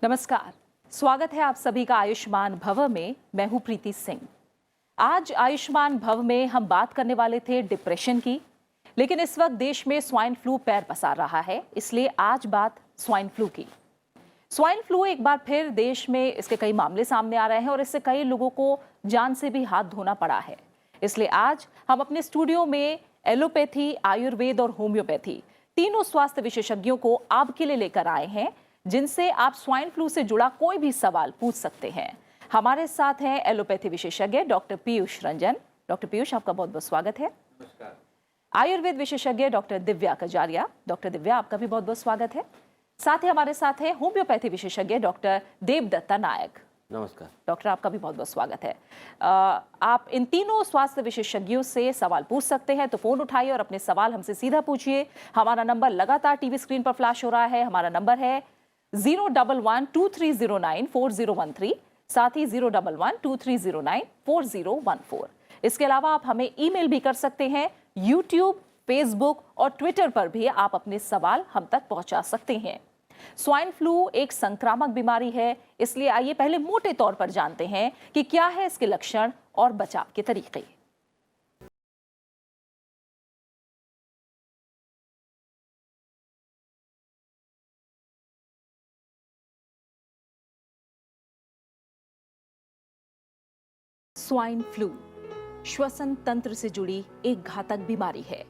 नमस्कार, स्वागत है आप सभी का आयुष्मान भव में। मैं हूं प्रीति सिंह। आज आयुष्मान भव में हम बात करने वाले थे डिप्रेशन की, लेकिन इस वक्त देश में स्वाइन फ्लू पैर पसार रहा है, इसलिए आज बात स्वाइन फ्लू की। स्वाइन फ्लू एक बार फिर देश में इसके कई मामले सामने आ रहे हैं और इससे कई लोगों को जान से भी हाथ धोना पड़ा है। इसलिए आज हम अपने स्टूडियो में एलोपैथी, आयुर्वेद और होम्योपैथी तीनों स्वास्थ्य विशेषज्ञों को आपके लिए लेकर आए हैं, जिनसे आप स्वाइन फ्लू से जुड़ा कोई भी सवाल पूछ सकते हैं। हमारे साथ हैं एलोपैथी विशेषज्ञ डॉक्टर पीयूष रंजन। डॉक्टर पीयूष, आपका बहुत बहुत स्वागत है। नमस्कार। आयुर्वेद विशेषज्ञ डॉक्टर दिव्या कजारिया। डॉक्टर दिव्या, आपका भी बहुत बहुत स्वागत है। साथ ही हमारे साथ है होम्योपैथी विशेषज्ञ डॉक्टर देवदत्ता नायक। नमस्कार। डॉक्टर, आपका भी बहुत बहुत स्वागत है। आप इन तीनों स्वास्थ्य विशेषज्ञों से सवाल पूछ सकते हैं, तो फोन उठाइए और अपने सवाल हमसे सीधा पूछिए। हमारा नंबर लगातार टीवी स्क्रीन पर फ्लैश हो रहा है। हमारा नंबर है 011-2309-4013, साथ ही 011-2309-4014। इसके अलावा आप हमें ईमेल भी कर सकते हैं। यूट्यूब, फेसबुक और ट्विटर पर भी आप अपने सवाल हम तक पहुंचा सकते हैं। स्वाइन फ्लू एक संक्रामक बीमारी है, इसलिए आइए पहले मोटे तौर पर जानते हैं कि क्या है इसके लक्षण और बचाव के तरीके। स्वाइन फ्लू श्वसन तंत्र से जुड़ी एक घातक बीमारी है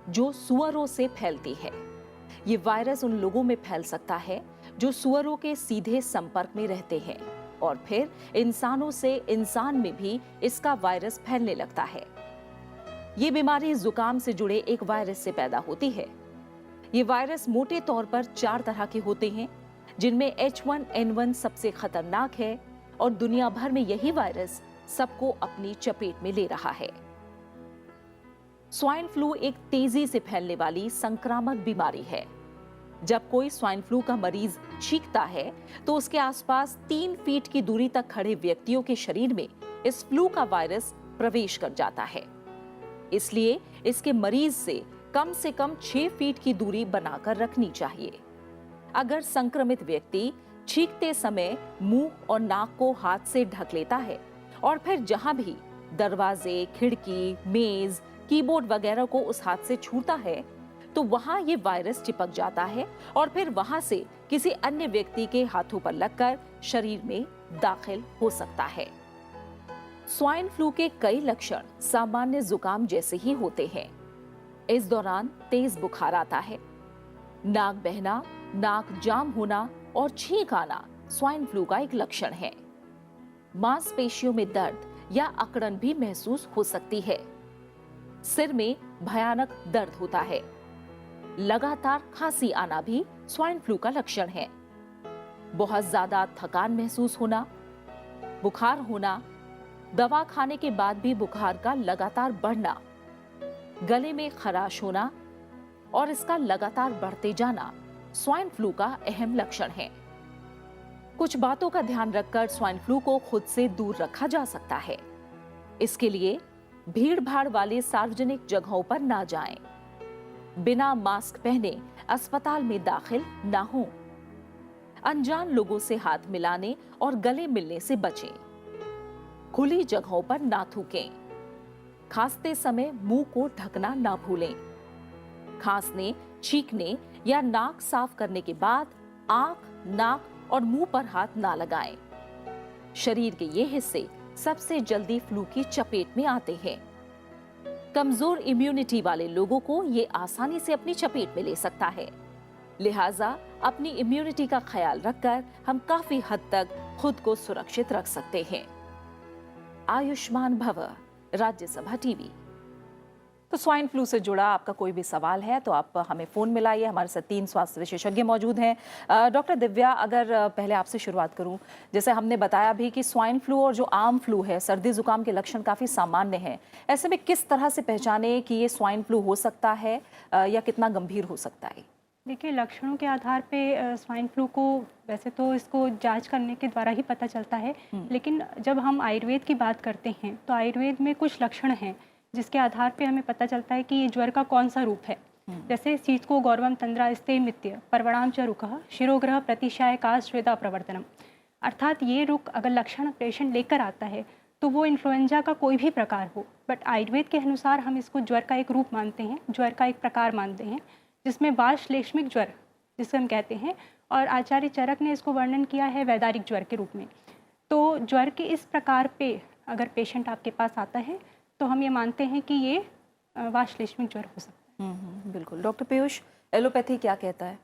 जो सुअरों से फैलती है। ये वायरस उन लोगों में फैल सकता है जो सुअरों के सीधे संपर्क में रहते हैं और फिर इंसानों से इंसान में भी इसका वायरस फैलने लगता है। ये बीमारी जुकाम से जुड़े एक वायरस से पैदा होती है। ये वायरस मोटे तौर पर 4 तरह के होते हैं, जिनमें H1N1 सबसे खतरनाक है और दुनिया भर में यही वायरस सबको अपनी चपेट में ले रहा है। स्वाइन फ्लू एक तेजी से फैलने वाली संक्रामक बीमारी है। जब कोई स्वाइन फ्लू का मरीज छींकता है तो उसके आसपास 3 फीट की दूरी तक खड़े व्यक्तियों के शरीर में इस फ्लू का वायरस प्रवेश कर जाता है। इसलिए इसके मरीज से कम 6 फीट की दूरी बनाकर रखनी चाहिए। अगर संक्रमित व्यक्ति छींकते समय मुंह और नाक को हाथ से ढक लेता है और फिर जहां भी दरवाजे, खिड़की, मेज, कीबोर्ड वगैरह को उस हाथ से छूता है तो वहां ये वायरस चिपक जाता है और फिर वहां से किसी अन्य व्यक्ति के हाथों पर लगकर शरीर में दाखिल हो सकता है। स्वाइन फ्लू के कई लक्षण सामान्य जुकाम जैसे ही होते हैं। इस दौरान तेज बुखार आता है, नाक बहना, नाक जाम होना और छींक आना स्वाइन फ्लू का एक लक्षण है। मांसपेशियों में दर्द या अकड़न भी महसूस हो सकती है। सिर में भयानक दर्द होता है। लगातार खांसी आना भी स्वाइन फ्लू का लक्षण है। बहुत ज्यादा थकान महसूस होना, बुखार होना, दवा खाने के बाद भी बुखार का लगातार बढ़ना, गले में खराश होना और इसका लगातार बढ़ते जाना स्वाइन फ्लू का अहम लक्षण है। कुछ बातों का ध्यान रखकर स्वाइन फ्लू को खुद से दूर रखा जा सकता है। इसके लिए भीड़ भाड़ वाले सार्वजनिक जगहों पर ना जाएं, बिना मास्क पहने अस्पताल में दाखिल ना हों, अनजान लोगों से हाथ मिलाने और गले मिलने से बचें, खुली जगहों पर ना थूकें, खांसते समय मुंह को ढकना ना भूलें, खांसने, छींकने या नाक साफ करने के बाद आंख, नाक और मुंह पर हाथ ना लगाएं। शरीर के ये हिस्से सबसे जल्दी फ्लू की चपेट में आते हैं। कमजोर इम्यूनिटी वाले लोगों को ये आसानी से अपनी चपेट में ले सकता है। लिहाजा अपनी इम्यूनिटी का ख्याल रखकर हम काफी हद तक खुद को सुरक्षित रख सकते हैं। आयुष्मान भव, राज्यसभा टीवी। तो स्वाइन फ्लू से जुड़ा आपका कोई भी सवाल है तो आप हमें फ़ोन मिलाइए। हमारे साथ 3 स्वास्थ्य विशेषज्ञ मौजूद हैं। डॉक्टर दिव्या, अगर पहले आपसे शुरुआत करूं, जैसे हमने बताया भी कि स्वाइन फ्लू और जो आम फ्लू है, सर्दी जुकाम के लक्षण काफ़ी सामान्य हैं। ऐसे में किस तरह से पहचाने कि ये स्वाइन फ्लू हो सकता है या कितना गंभीर हो सकता है? देखिए, लक्षणों के आधार पे स्वाइन फ्लू को वैसे तो इसको जांच करने के द्वारा ही पता चलता है, लेकिन जब हम आयुर्वेद की बात करते हैं तो आयुर्वेद में कुछ लक्षण हैं जिसके आधार पे हमें पता चलता है कि ये ज्वर का कौन सा रूप है। जैसे शीतको गौरवम तंद्रा स्तेमित्य परवणाम च रुकः शिरोग्रह प्रतिशाय का स्वेदा प्रवर्तनम। अर्थात ये रुक अगर लक्षण पेशेंट लेकर आता है तो वो इन्फ्लुएंजा का कोई भी प्रकार हो, बट आयुर्वेद के अनुसार हम इसको ज्वर का एक रूप मानते हैं, ज्वर का एक प्रकार मानते हैं, जिसमें वातश्लेष्मिक ज्वर जिसे हम कहते हैं, और आचार्य चरक ने इसको वर्णन किया है वैदारिक ज्वर के रूप में। तो ज्वर के इस प्रकार पे अगर पेशेंट आपके पास आता है तो हम ये मानते हैं कि ये वातश्लेष्मिक ज्वर हो सकता है। बिल्कुल। डॉक्टर पीयूष, एलोपैथी क्या कहता है?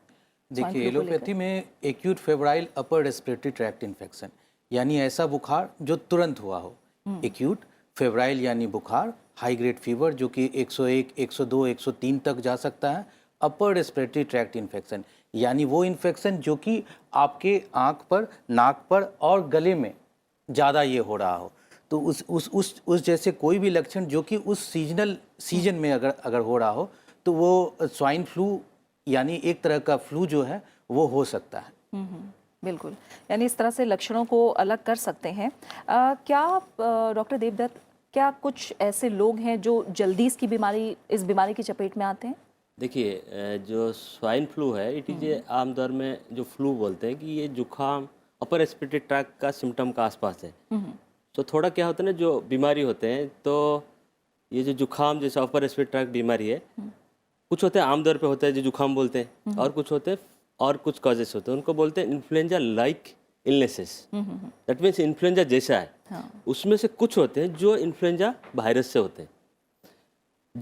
देखिए, एलोपैथी में acute febrile upper respiratory tract infection यानी ऐसा बुखार जो तुरंत हुआ हो। एक्यूट फेब्राइल यानी बुखार, हाई ग्रेड फीवर जो कि 101, 102, 103 तक जा सकता है। अपर रेस्पिरेटरी ट्रैक्ट इन्फेक्शन यानी वो इन्फेक्शन जो कि आपके आँख पर, नाक पर और गले में ज़्यादा ये हो रहा हो। तो उस जैसे कोई भी लक्षण जो कि उस सीजन में अगर हो रहा हो तो वो स्वाइन फ्लू यानी एक तरह का फ्लू जो है वो हो सकता है। बिल्कुल, यानी इस तरह से लक्षणों को अलग कर सकते हैं। क्या डॉक्टर देवदत्त, क्या कुछ ऐसे लोग हैं जो जल्दी इस बीमारी की चपेट में आते हैं? देखिए, जो स्वाइन फ्लू है इट इज आमतौर में जो फ्लू बोलते हैं कि ये जुखाम अपर रेस्पिरेटरी ट्रैक्ट का सिम्टम का आसपास है। तो थोड़ा क्या होता है ना, जो बीमारी होते हैं तो ये जो जुखाम जैसे अपर रेस्पिरेटरी ट्रैक्ट बीमारी है, कुछ होते हैं आमतौर पे होता है जो जुखाम बोलते हैं, और कुछ होते हैं और कुछ कॉजेस होते हैं, उनको बोलते हैं influenza like illnesses. That means influenza जैसा है। हाँ। उसमें से कुछ होते हैं जो इन्फ्लुएंजा वायरस से होते हैं।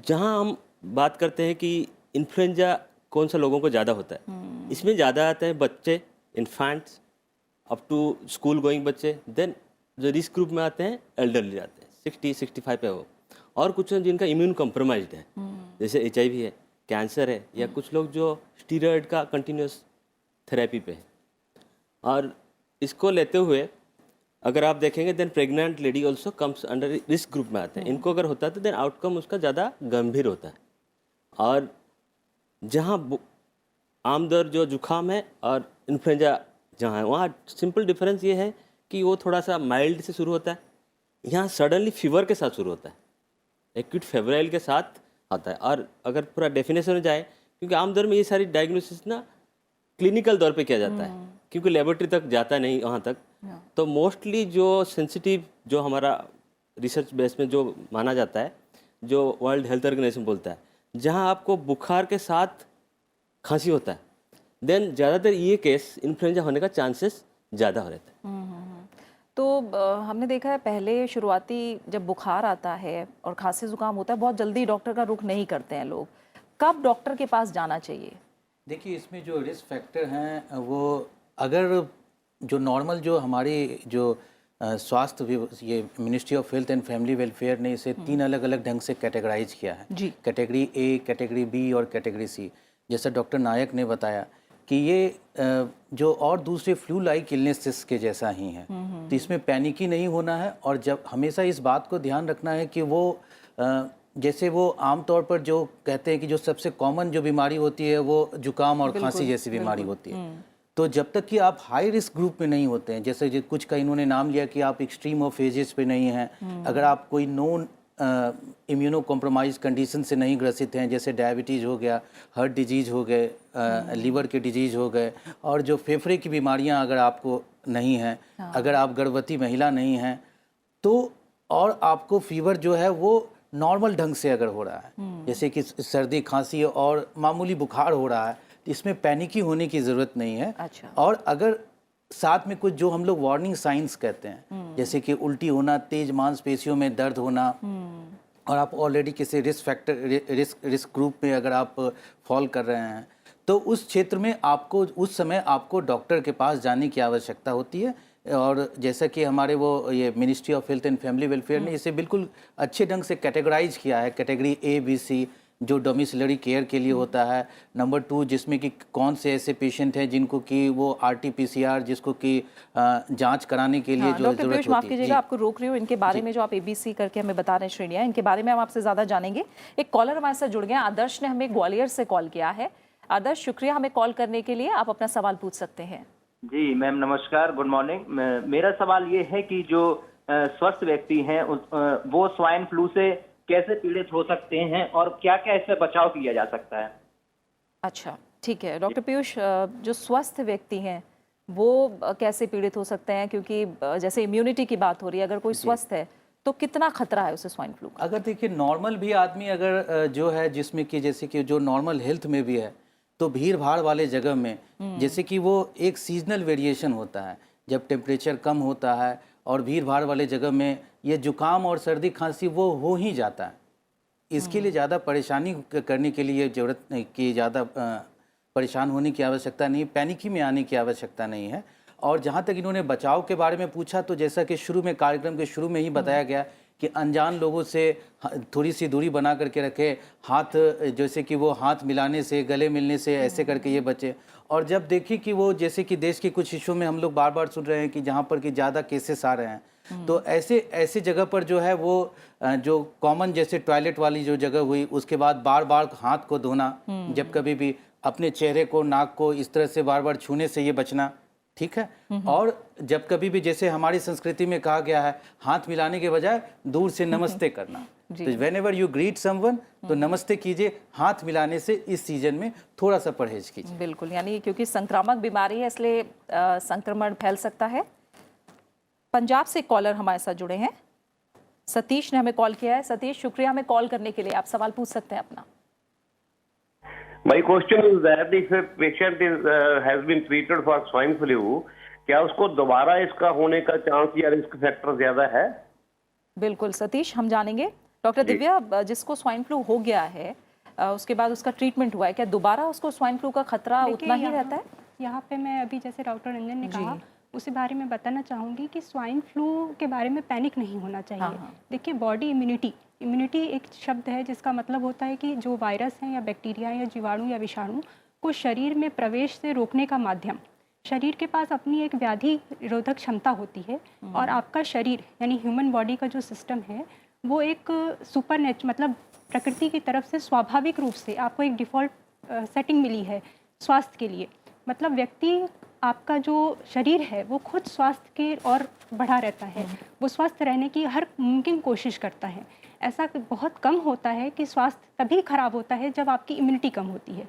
जहाँ हम बात करते हैं कि इन्फ्लुएंजा कौन सा लोगों को ज़्यादा होता है, इसमें ज़्यादा आते हैं बच्चे, infants, up to school going बच्चे। देन जो रिस्क ग्रुप में आते हैं एल्डरली आते हैं, 60-65 पे हो, और कुछ हैं जिनका इम्यून कॉम्प्रोमाइज्ड है, जैसे HIV है, कैंसर है, या कुछ लोग जो स्टीरॉयड का कंटिन्यूस थेरेपी पे है। और इसको लेते हुए अगर आप देखेंगे then pregnant lady also comes under risk group में आते हैं। इनको अगर होता है तो देन आउटकम उसका ज़्यादा गंभीर होता है। और जहाँ आमदर जो जुखाम है और इन्फ्लुएंजा जहाँ है, वहाँ सिंपल डिफरेंस ये है कि वो थोड़ा सा माइल्ड से शुरू होता है, यहाँ सडनली फीवर के साथ शुरू होता है, एक्यूट फेब्राइल के साथ आता है। और अगर पूरा डेफिनेशन में जाए, क्योंकि आमतौर में ये सारी डायग्नोसिस ना क्लिनिकल तौर पे किया जाता है, क्योंकि लेबोरेटरी तक जाता नहीं वहाँ तक। तो मोस्टली जो सेंसिटिव जो हमारा रिसर्च बेस में जो माना जाता है, जो वर्ल्ड हेल्थ ऑर्गेनाइजेशन बोलता है, जहाँ आपको बुखार के साथ खांसी होता है, देन ज़्यादातर ये केस इन्फ्लुएंजा होने का चांसेस ज़्यादा हो रहता है। तो हमने देखा है पहले शुरुआती जब बुखार आता है और खांसी जुकाम होता है, बहुत जल्दी डॉक्टर का रुख नहीं करते हैं लोग। कब डॉक्टर के पास जाना चाहिए? देखिए, इसमें जो रिस्क फैक्टर हैं वो अगर जो नॉर्मल जो हमारी जो स्वास्थ्य ये ministry of health and family welfare ने इसे 3 अलग अलग ढंग से कैटेगराइज किया है जी। कैटेगरी A, कैटेगरी B और कैटेगरी C। जैसा डॉक्टर नायक ने बताया कि ये जो और दूसरे फ्लू लाइक इलनेसेस के जैसा ही है, तो इसमें पैनिक ही नहीं होना है। और जब हमेशा इस बात को ध्यान रखना है कि वो जैसे वो आमतौर पर जो कहते हैं कि जो सबसे कॉमन जो बीमारी होती है वो जुकाम और खांसी जैसी बीमारी होती है, तो जब तक कि आप हाई रिस्क ग्रुप में नहीं होते हैं, जैसे कुछ का इन्होंने नाम लिया कि आप एक्सट्रीम ऑफ एजेस पे नहीं हैं, अगर आप कोई नोन इम्यूनो कॉम्प्रोमाइज कंडीशन से नहीं ग्रसित हैं, जैसे डायबिटीज़ हो गया, हार्ट डिजीज़ हो गए, लीवर के डिजीज़ हो गए, और जो फेफड़े की बीमारियां अगर आपको नहीं हैं, अगर आप गर्भवती महिला नहीं हैं, तो और आपको फीवर जो है वो नॉर्मल ढंग से अगर हो रहा है, जैसे कि सर्दी खांसी और मामूली बुखार हो रहा है, तो इसमें पैनिकी होने की ज़रूरत नहीं है। अच्छा। और अगर साथ में कुछ जो हम लोग वार्निंग साइंस कहते हैं, जैसे कि उल्टी होना, तेज मांसपेशियों में दर्द होना, और आप ऑलरेडी किसी रिस्क ग्रुप में अगर आप फॉल कर रहे हैं, तो उस क्षेत्र में आपको उस समय आपको डॉक्टर के पास जाने की आवश्यकता होती है। और जैसा कि हमारे वो ये ministry of health and family welfare ने इसे बिल्कुल अच्छे ढंग से कैटेगराइज किया है, कैटेगरी A, B, C जो डोमिसिलरी केयर के लिए होता है, नंबर 2 जिसमें कि कौन से ऐसे पेशेंट हैं जिनको कि वो RT-PCR जिसको कि जांच कराने के लिए जो जरूरत होती है। माफ कीजिएगा, आपको रोक रही हूँ। इनके बारे में जो आप ABC करके हमें बता रहे हैं श्रेणियाँ, इनके बारे में हम आपसे ज़्यादा जानेंगे। एक कॉलर हमारे साथ जुड़ गए, आदर्श ने हमें ग्वालियर से कॉल किया है। आदर्श, शुक्रिया हमें कॉल करने के लिए। आप अपना सवाल पूछ सकते हैं। जी मैम, नमस्कार, गुड मॉर्निंग। मेरा सवाल ये है कि जो स्वस्थ व्यक्ति हैं वो स्वाइन फ्लू से कैसे पीड़ित हो सकते हैं और क्या क्या इससे बचाव किया जा सकता है? अच्छा, ठीक है। डॉक्टर पीयूष, जो स्वस्थ व्यक्ति हैं वो कैसे पीड़ित हो सकते हैं? क्योंकि जैसे इम्यूनिटी की बात हो रही है, अगर कोई स्वस्थ है तो कितना खतरा है उसे स्वाइन फ्लू का? अगर देखिए नॉर्मल भी आदमी अगर जो है जिसमें कि जैसे कि जो नॉर्मल हेल्थ में भी है, तो भीड़ भाड़ वाले जगह में जैसे कि वो एक सीजनल वेरिएशन होता है, जब टेम्परेचर कम होता है और भीड़ भाड़ वाले जगह में ये जुकाम और सर्दी खांसी वो हो ही जाता है। इसके लिए ज़्यादा परेशानी करने के लिए ज़रूरत नहीं कि ज़्यादा परेशान होने की आवश्यकता नहीं, पैनिकी में आने की आवश्यकता नहीं है। और जहाँ तक इन्होंने बचाव के बारे में पूछा, तो जैसा कि शुरू में कार्यक्रम के शुरू में ही बताया गया कि अनजान लोगों से थोड़ी सी दूरी बना करके रखे, हाथ जैसे कि वो हाथ मिलाने से, गले मिलने से, ऐसे करके ये बचे। और जब देखी कि वो जैसे कि देश के कुछ हिस्सों में हम लोग बार बार सुन रहे हैं कि जहाँ पर कि ज़्यादा केसेस आ रहे हैं, तो ऐसे जगह पर जो है वो जो कॉमन जैसे टॉयलेट वाली जो जगह हुई, उसके बाद बार बार हाथ को धोना, जब कभी भी अपने चेहरे को, नाक को इस तरह से बार बार छूने से ये बचना, ठीक है। और जब कभी भी जैसे हमारी संस्कृति में कहा गया है, हाथ मिलाने के बजाय दूर से नमस्ते करना। तो when ever you greet someone तो नमस्ते कीजिए, हाथ मिलाने से इस सीजन में थोड़ा सा परहेज कीजिए। बिल्कुल, यानी क्योंकि संक्रामक बीमारी है इसलिए संक्रमण फैल सकता है। पंजाब से कॉलर हमारे साथ जुड़े हैं, सतीश ने हमें कॉल किया है। सतीश, शुक्रिया हमें कॉल करने के लिए। आप सवाल पूछ सकते हैं अपना। My question is that if a patient has been treated for swine flu, क्या उसको दोबारा इसका होने का चांस या रिस्क फैक्टर ज्यादा है? बिल्कुल सतीश, हम जानेंगे। डॉक्टर दिव्या, जिसको स्वाइन फ्लू हो गया है उसके बाद उसका ट्रीटमेंट हुआ है, क्या दोबारा उसको स्वाइन फ्लू का खतरा उतना ही रहता है? यहाँ पे मैं अभी जैसे डॉक्टर रंजन ने कहा उसी बारे में बताना चाहूँगी कि स्वाइन फ्लू के बारे में पैनिक नहीं होना चाहिए। देखिए, बॉडी इम्यूनिटी एक शब्द है जिसका मतलब होता है कि जो वायरस हैं या बैक्टीरिया या जीवाणु या विषाणु को शरीर में प्रवेश से रोकने का माध्यम। शरीर के पास अपनी एक व्याधि निरोधक क्षमता होती है और आपका शरीर यानी ह्यूमन बॉडी का जो सिस्टम है वो एक मतलब प्रकृति की तरफ से स्वाभाविक रूप से आपको एक डिफ़ॉल्ट सेटिंग मिली है स्वास्थ्य के लिए। मतलब व्यक्ति, आपका जो शरीर है वो खुद स्वास्थ्य के और बढ़ा रहता है, वो स्वस्थ रहने की हर मुमकिन कोशिश करता है। ऐसा बहुत कम होता है कि स्वास्थ्य तभी खराब होता है जब आपकी इम्यूनिटी कम होती है।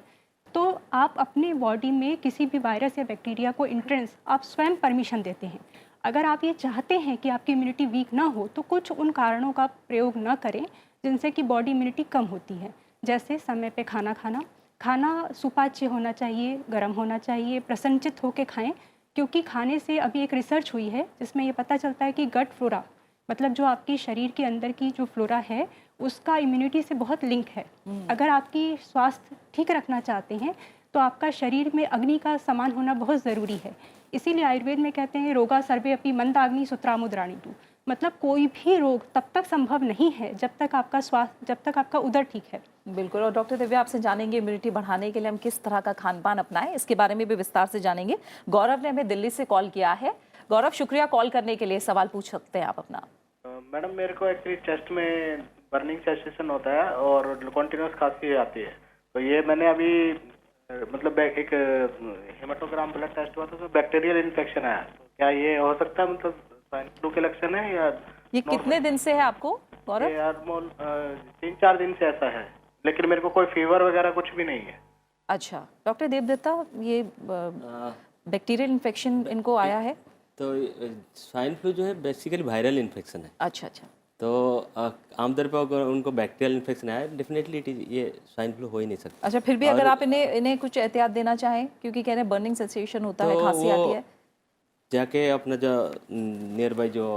तो आप अपने बॉडी में किसी भी वायरस या बैक्टीरिया को एंट्रेंस आप स्वयं परमिशन देते हैं। अगर आप ये चाहते हैं कि आपकी इम्यूनिटी वीक ना हो तो कुछ उन कारणों का प्रयोग ना करें जिनसे कि बॉडी इम्यूनिटी कम होती है। जैसे समय पे खाना खाना, खाना सुपाच्य होना चाहिए, गर्म होना चाहिए, प्रसन्नचित होकर खाएं, क्योंकि खाने से अभी एक रिसर्च हुई है जिसमें ये पता चलता है कि गट फ्लोरा, मतलब जो आपकी शरीर के अंदर की जो फ्लोरा है उसका इम्यूनिटी से बहुत लिंक है। अगर आपकी स्वास्थ्य ठीक रखना चाहते हैं तो आपका शरीर में अग्नि का समान होना बहुत ज़रूरी है। इसीलिए आयुर्वेद में कहते हैं रोगा सर्वे अपि मंदाग्नि सुत्रामुद्राणितु, मतलब कोई भी रोग तब तक संभव नहीं है जब तक आपका उदर ठीक है। बिल्कुल। और डॉक्टर दिव्या, आपसे जानेंगे इम्यूनिटी बढ़ाने के लिए हम किस तरह का खान पान अपनाएं, इसके बारे में भी विस्तार से जानेंगे। गौरव ने हमें दिल्ली से कॉल किया है। गौरव, शुक्रिया कॉल करने के लिए। सवाल पूछ सकते हैं आप अपना। मैडम, मेरे को एक्चुअली चेस्ट में बर्निंग सेंसेशन होता है और कॉन्टिन्यूस खांसी आती है। तो ये मैंने अभी मतलब एक हेमाटोग्राम ब्लड टेस्ट हुआ था, उसमें बैक्टीरियल इन्फेक्शन आया। तो क्या ये हो सकता है, मतलब स्वाइन फ्लू के लक्षण है या? ये कितने दिन से है आपको गौरव? ये 3-4 दिन से ऐसा है, लेकिन मेरे को कोई फीवर वगैरह कुछ भी नहीं है। अच्छा, डॉक्टर देवदत्ता, ये बैक्टीरियल इन्फेक्शन इनको आया है? तो स्वाइन फ्लू जो है बेसिकली वायरल इन्फेक्शन है। अच्छा। तो आमतौर पर अगर उनको बैक्टीरियल इन्फेक्शन आया, डेफिनेटली ये स्वाइन फ्लू हो ही नहीं सकता। अच्छा, फिर भी अगर आप इन्हें कुछ एहतियात देना चाहें, क्योंकि कह रहे हैं बर्निंग सेंसेशन होता है, खांसी आती है, जाके अपना जो नियर बाई जो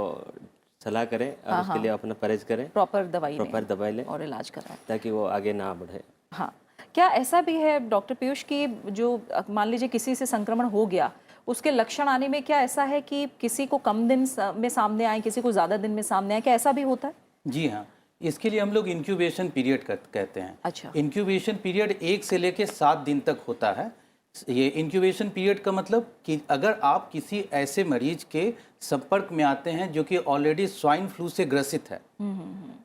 सलाह करें और उसके लिए अपना परहेज करें, प्रॉपर दवाई लें और इलाज कराएं ताकि वो आगे ना बढ़े। हाँ, क्या ऐसा भी है डॉक्टर पीयूष कि जो मान लीजिए किसी से संक्रमण हो गया, उसके लक्षण आने में क्या ऐसा है कि किसी को कम दिन में सामने आए, किसी को ज़्यादा दिन में सामने आए, क्या ऐसा भी होता है? जी हाँ, इसके लिए हम लोग इंक्यूबेशन पीरियड कहते हैं। अच्छा। इंक्यूबेशन पीरियड 1 से लेकर 7 दिन तक होता है। ये इंक्यूबेशन पीरियड का मतलब कि अगर आप किसी ऐसे मरीज के संपर्क में आते हैं जो कि ऑलरेडी स्वाइन फ्लू से ग्रसित है,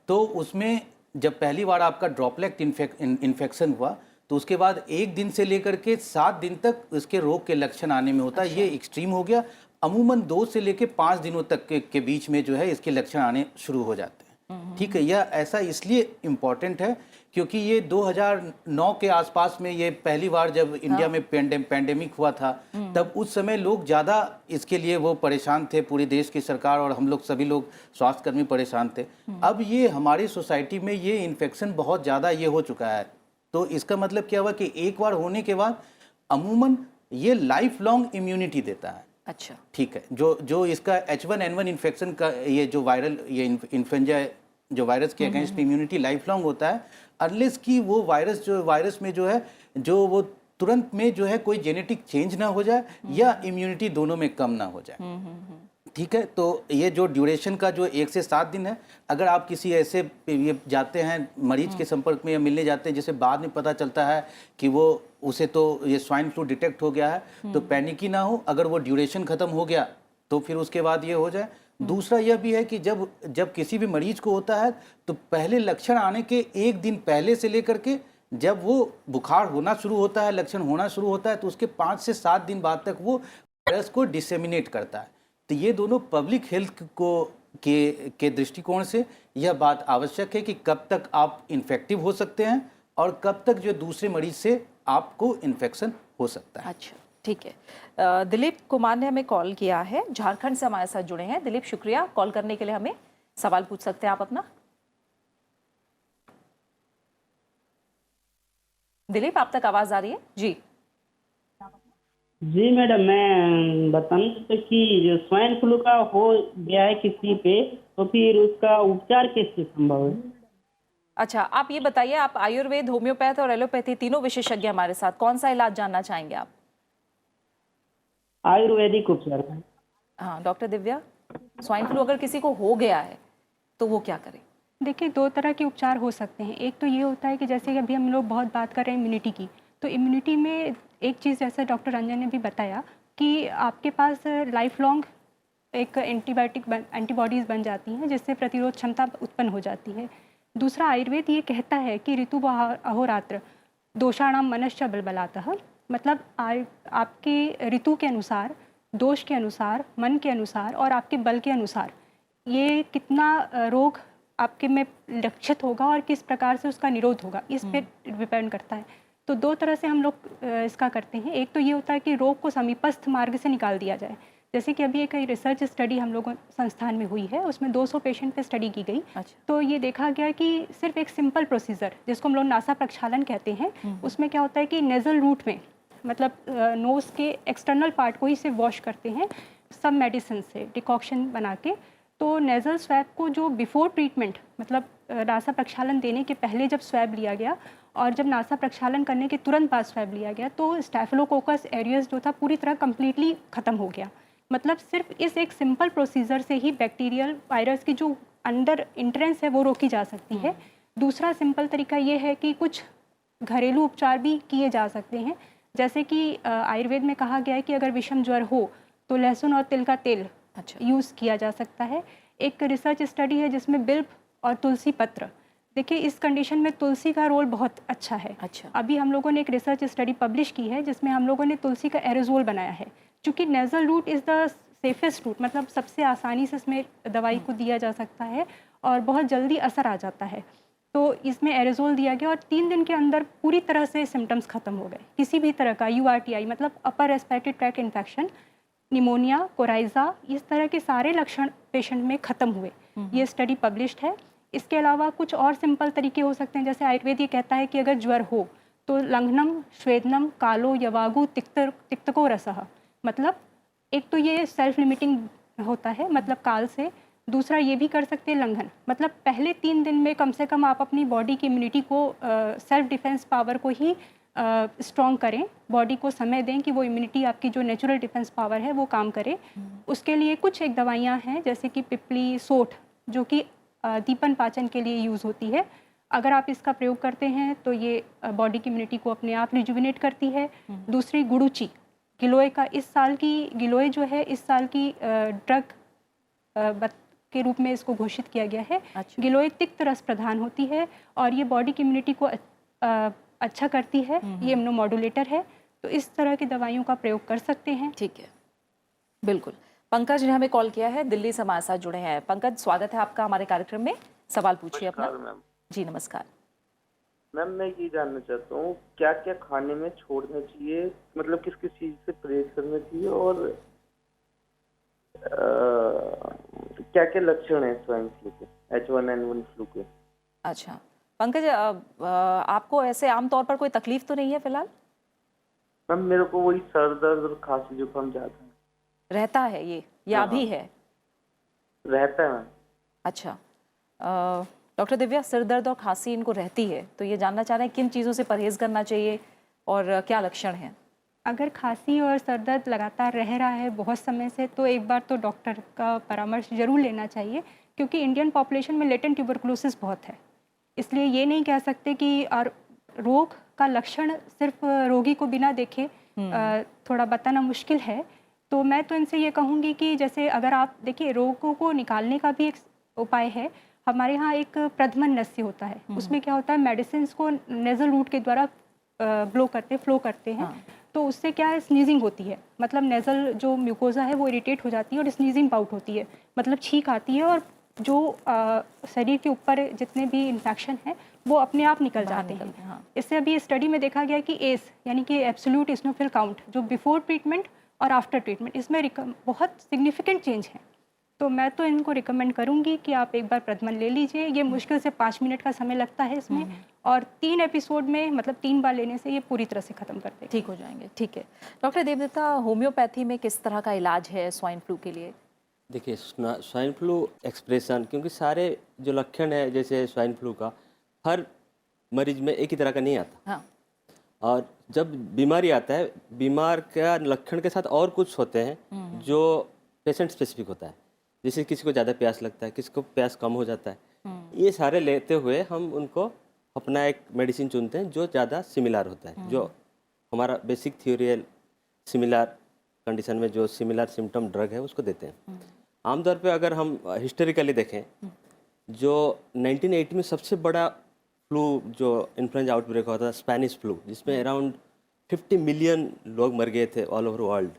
तो उसमें जब पहली बार आपका ड्रॉपलेट इन्फेक्शन हुआ तो उसके बाद 1 दिन से लेकर के 7 दिन तक उसके रोग के लक्षण आने में होता है। ये एक्सट्रीम हो गया। अमूमन 2 से लेकर 5 दिनों तक के बीच में जो है इसके लक्षण आने शुरू हो जाते हैं। ठीक है, यह ऐसा इसलिए इम्पोर्टेंट है क्योंकि ये 2009 के आसपास में ये पहली बार जब इंडिया में पैंडेमिक हुआ था, तब उस समय लोग ज़्यादा इसके लिए वो परेशान थे, पूरे देश की सरकार और हम लोग सभी लोग स्वास्थ्यकर्मी परेशान थे। अब ये हमारी सोसाइटी में ये इन्फेक्शन बहुत ज़्यादा ये हो चुका है, तो इसका मतलब क्या हुआ कि एक बार होने के बाद अमूमन ये लाइफ लॉन्ग इम्यूनिटी देता है। अच्छा, ठीक है, जो इसका H1N1 इन्फेक्शन का ये जो वायरल ये इन्फ्लुएंजा जो वायरस के अगेंस्ट इम्यूनिटी लाइफ लॉन्ग होता है, अनलेस कि वो वायरस में जो है जो वो तुरंत में जो है कोई जेनेटिक चेंज ना हो जाए या इम्यूनिटी दोनों में कम ना हो जाए। ठीक है, तो ये जो ड्यूरेशन का जो 1 से 7 दिन है, अगर आप किसी ऐसे ये जाते हैं मरीज के संपर्क में या मिलने जाते हैं जिसे बाद में पता चलता है कि वो उसे तो ये स्वाइन फ्लू डिटेक्ट हो गया है, तो पैनिक ही ना हो। अगर वो ड्यूरेशन ख़त्म हो गया तो फिर उसके बाद ये हो जाए। दूसरा यह भी है कि जब किसी भी मरीज को होता है तो पहले लक्षण आने के 1 दिन पहले से लेकर के जब वो बुखार होना शुरू होता है, लक्षण होना शुरू होता है, तो उसके 5 से 7 दिन बाद तक वो वायरस को डिसेमिनेट करता है। तो ये दोनों पब्लिक हेल्थ के दृष्टिकोण से यह बात आवश्यक है कि कब तक आप इन्फेक्टिव हो सकते हैं और कब तक जो दूसरे मरीज से आपको इन्फेक्शन हो सकता है। अच्छा, ठीक है। दिलीप कुमार ने हमें कॉल किया है, झारखंड से हमारे साथ जुड़े हैं। दिलीप, शुक्रिया कॉल करने के लिए। हमें सवाल पूछ सकते हैं आप अपना। दिलीप, आप तक आवाज आ रही है? जी जी मैडम, मैं बताना चाहता कि जो स्वाइन फ्लू का हो गया है किसी पे, तो फिर उसका उपचार कैसे संभव है? अच्छा, आप ये बताइए, आप आयुर्वेद, होम्योपैथ और एलोपैथी तीनों विशेषज्ञ हमारे साथ, कौन सा इलाज जानना चाहेंगे आप? आयुर्वेदिक उपचार का। हाँ, डॉक्टर दिव्या, स्वाइन फ्लू अगर किसी को हो गया है तो वो क्या करे? देखिए, 2 तरह के उपचार हो सकते हैं। एक तो ये होता है कि जैसे कि अभी हम लोग बहुत बात कर रहे हैं इम्यूनिटी की, तो इम्यूनिटी में एक चीज़ जैसे डॉक्टर रंजन ने भी बताया कि आपके पास लाइफ लॉन्ग एक एंटीबॉडीज़ बन जाती हैं जिससे प्रतिरोध क्षमता उत्पन्न हो जाती है। दूसरा, आयुर्वेद ये कहता है कि ऋतु अहोरात्र दोषाणाम मनश्च बलबलातः, मतलब आपके ऋतु के अनुसार, दोष के अनुसार, मन के अनुसार और आपके बल के अनुसार ये कितना रोग आपके में लक्षित होगा और किस प्रकार से उसका निरोध होगा, इस पे डिपेंड करता है। तो 2 तरह से हम लोग इसका करते हैं। एक तो ये होता है कि रोग को समीपस्थ मार्ग से निकाल दिया जाए, जैसे कि अभी एक रिसर्च स्टडी हम लोगों संस्थान में हुई है, उसमें 200 पेशेंट पे स्टडी की गई। अच्छा। तो ये देखा गया कि सिर्फ एक सिंपल प्रोसीजर जिसको हम लोग नासा प्रक्षालन कहते हैं, उसमें क्या होता है कि नेजल रूट में, मतलब नोज़ के एक्सटर्नल पार्ट को ही से वॉश करते हैं सब मेडिसिन से डिकॉक्शन बना के। तो नेज़ल स्वैब को जो बिफोर ट्रीटमेंट, मतलब नासा प्रक्षालन देने के पहले जब स्वैब लिया गया और जब नासा प्रक्षालन करने के तुरंत बाद स्वैब लिया गया, तो स्टैफिलोकोकस एरियस जो था पूरी तरह कम्प्लीटली ख़त्म हो गया। मतलब सिर्फ इस एक सिंपल प्रोसीजर से ही बैक्टीरियल वायरस की जो अंदर इंट्रेंस है वो रोकी जा सकती है। दूसरा सिंपल तरीका ये है कि कुछ घरेलू उपचार भी किए जा सकते हैं, जैसे कि आयुर्वेद में कहा गया है कि अगर विषम ज्वर हो तो लहसुन और तिल का तेल यूज़ किया जा सकता है। एक रिसर्च स्टडी है जिसमें बिल्व और तुलसी पत्र, देखिए इस कंडीशन में तुलसी का रोल बहुत अच्छा है। अच्छा। अभी हम लोगों ने एक रिसर्च स्टडी पब्लिश की है जिसमें हम लोगों ने तुलसी का एरोजोल बनाया है, क्योंकि nasal route is the safest route, मतलब सबसे आसानी से इसमें दवाई को दिया जा सकता है और बहुत जल्दी असर आ जाता है। तो इसमें एरोजोल दिया गया और 3 दिन के अंदर पूरी तरह से सिम्टम्स खत्म हो गए। किसी भी तरह का URTI, मतलब upper respiratory tract infection, pneumonia, coryza, इस तरह के सारे लक्षण पेशेंट में ख़त्म हुए। ये स्टडी पब्लिश्ड है। इसके अलावा कुछ और सिंपल तरीके हो सकते हैं, जैसे आयुर्वेद ये कहता है कि अगर ज्वर हो तो लंघनम, श्वेदनम, कालो, यवागु, तिक्तको रसः, मतलब एक तो ये सेल्फ लिमिटिंग होता है, मतलब काल से। दूसरा ये भी कर सकते हैं लंघन, मतलब पहले 3 दिन में कम से कम आप अपनी बॉडी की इम्यूनिटी को, सेल्फ डिफेंस पावर को ही स्ट्रॉन्ग करें, बॉडी को समय दें कि वो इम्यूनिटी आपकी जो नेचुरल डिफेंस पावर है वो काम करे। उसके लिए कुछ एक दवाइयाँ हैं जैसे कि पिपली, सोठ, जो कि दीपन पाचन के लिए यूज़ होती है। अगर आप इसका प्रयोग करते हैं तो ये बॉडी की इम्यूनिटी को अपने आप रिजुविनेट करती है। दूसरी गुड़ुची, गिलोय का, इस साल की गिलोय जो है इस साल की ड्रग के रूप में इसको घोषित किया गया है। अच्छा। गिलोय तिक्त रस प्रधान होती है और ये बॉडी की इम्यूनिटी को अच्छा करती है, ये इम्यूनोमॉड्यूलेटर है। तो इस तरह की दवाइयों का प्रयोग कर सकते हैं। ठीक है, बिल्कुल। पंकज ने हमें कॉल किया है, दिल्ली से हमारे साथ जुड़े हैं। पंकज, स्वागत है आपका हमारे कार्यक्रम में। सवाल पूछिए अपना। नमस्कार मैम। जी नमस्कार। मैम मैं ये जानना चाहता हूँ क्या क्या खाने में छोड़ना चाहिए, मतलब किस किस चीज से परहेज करना चाहिए, और क्या क्या लक्षण है स्वाइन फ्लू के, H1N1 फ्लू के। अच्छा पंकज, आपको ऐसे आमतौर पर कोई तकलीफ तो नहीं है फिलहाल? मैम मेरे को वही सर दर्द और खांसी जुकाम ज्यादा है। रहता है ये या अभी है? रहता है मैम। अच्छा, डॉक्टर दिव्या, सिर दर्द और खांसी इनको रहती है, तो ये जानना चाह रहे हैं किन चीज़ों से परहेज करना चाहिए और क्या लक्षण हैं? अगर खांसी और सर दर्द लगातार रह रहा है बहुत समय से, तो एक बार तो डॉक्टर का परामर्श जरूर लेना चाहिए, क्योंकि इंडियन पॉपुलेशन में लेटेंट ट्यूबरकुलोसिस बहुत है। इसलिए ये नहीं कह सकते कि और रोग का लक्षण सिर्फ रोगी को बिना देखे थोड़ा बताना मुश्किल है। तो मैं तो इनसे ये कहूँगी कि जैसे अगर आप देखिए, रोगों को निकालने का भी एक उपाय है। हमारे यहाँ एक प्रधमन नस्य होता है, उसमें क्या होता है, मेडिसिन को नेजल रूट के द्वारा फ्लो करते हैं। तो उससे क्या है, स्नीजिंग होती है, मतलब नेजल जो म्यूकोजा है वो इरिटेट हो जाती है और स्नीजिंग आउट होती है, मतलब छींक आती है, और जो शरीर के ऊपर जितने भी इन्फेक्शन है वो अपने आप निकल जाते हैं। हाँ। इससे अभी स्टडी में देखा गया कि एस यानी कि एब्सोल्यूट इस्नोफिल काउंट, जो बिफोर ट्रीटमेंट और आफ्टर ट्रीटमेंट, इसमें बहुत सिग्निफिकेंट चेंज है। तो मैं तो इनको रिकमेंड करूंगी कि आप एक बार प्रधमन ले लीजिए। ये मुश्किल से 5 मिनट का समय लगता है इसमें, और 3 एपिसोड में, मतलब 3 बार लेने से ये पूरी तरह से खत्म कर देगा, ठीक हो जाएंगे। ठीक है डॉक्टर देवदत्ता, होम्योपैथी में किस तरह का इलाज है स्वाइन फ्लू के लिए? देखिए, स्वाइन फ्लू एक्सप्रेशन, क्योंकि सारे जो लक्षण है जैसे स्वाइन फ्लू का, हर मरीज में एक ही तरह का नहीं आता। हाँ। और जब बीमारी आता है, बीमार का लक्षण के साथ और कुछ होते हैं जो पेशेंट स्पेसिफिक होता है। जैसे किसी को ज़्यादा प्यास लगता है, किसी को प्यास कम हो जाता है। ये सारे लेते हुए हम उनको अपना एक मेडिसिन चुनते हैं जो ज़्यादा सिमिलर होता है, जो हमारा बेसिक थ्योरियल सिमिलर कंडीशन में जो सिमिलर सिम्टम ड्रग है उसको देते हैं। आमतौर पे अगर हम हिस्टोरिकली देखें, जो 1980 में सबसे बड़ा फ्लू जो इन्फ्लुएंजा आउटब्रेक हुआ था, स्पेनिश फ्लू, जिसमें अराउंड 50 मिलियन लोग मर गए थे ऑल ओवर वर्ल्ड।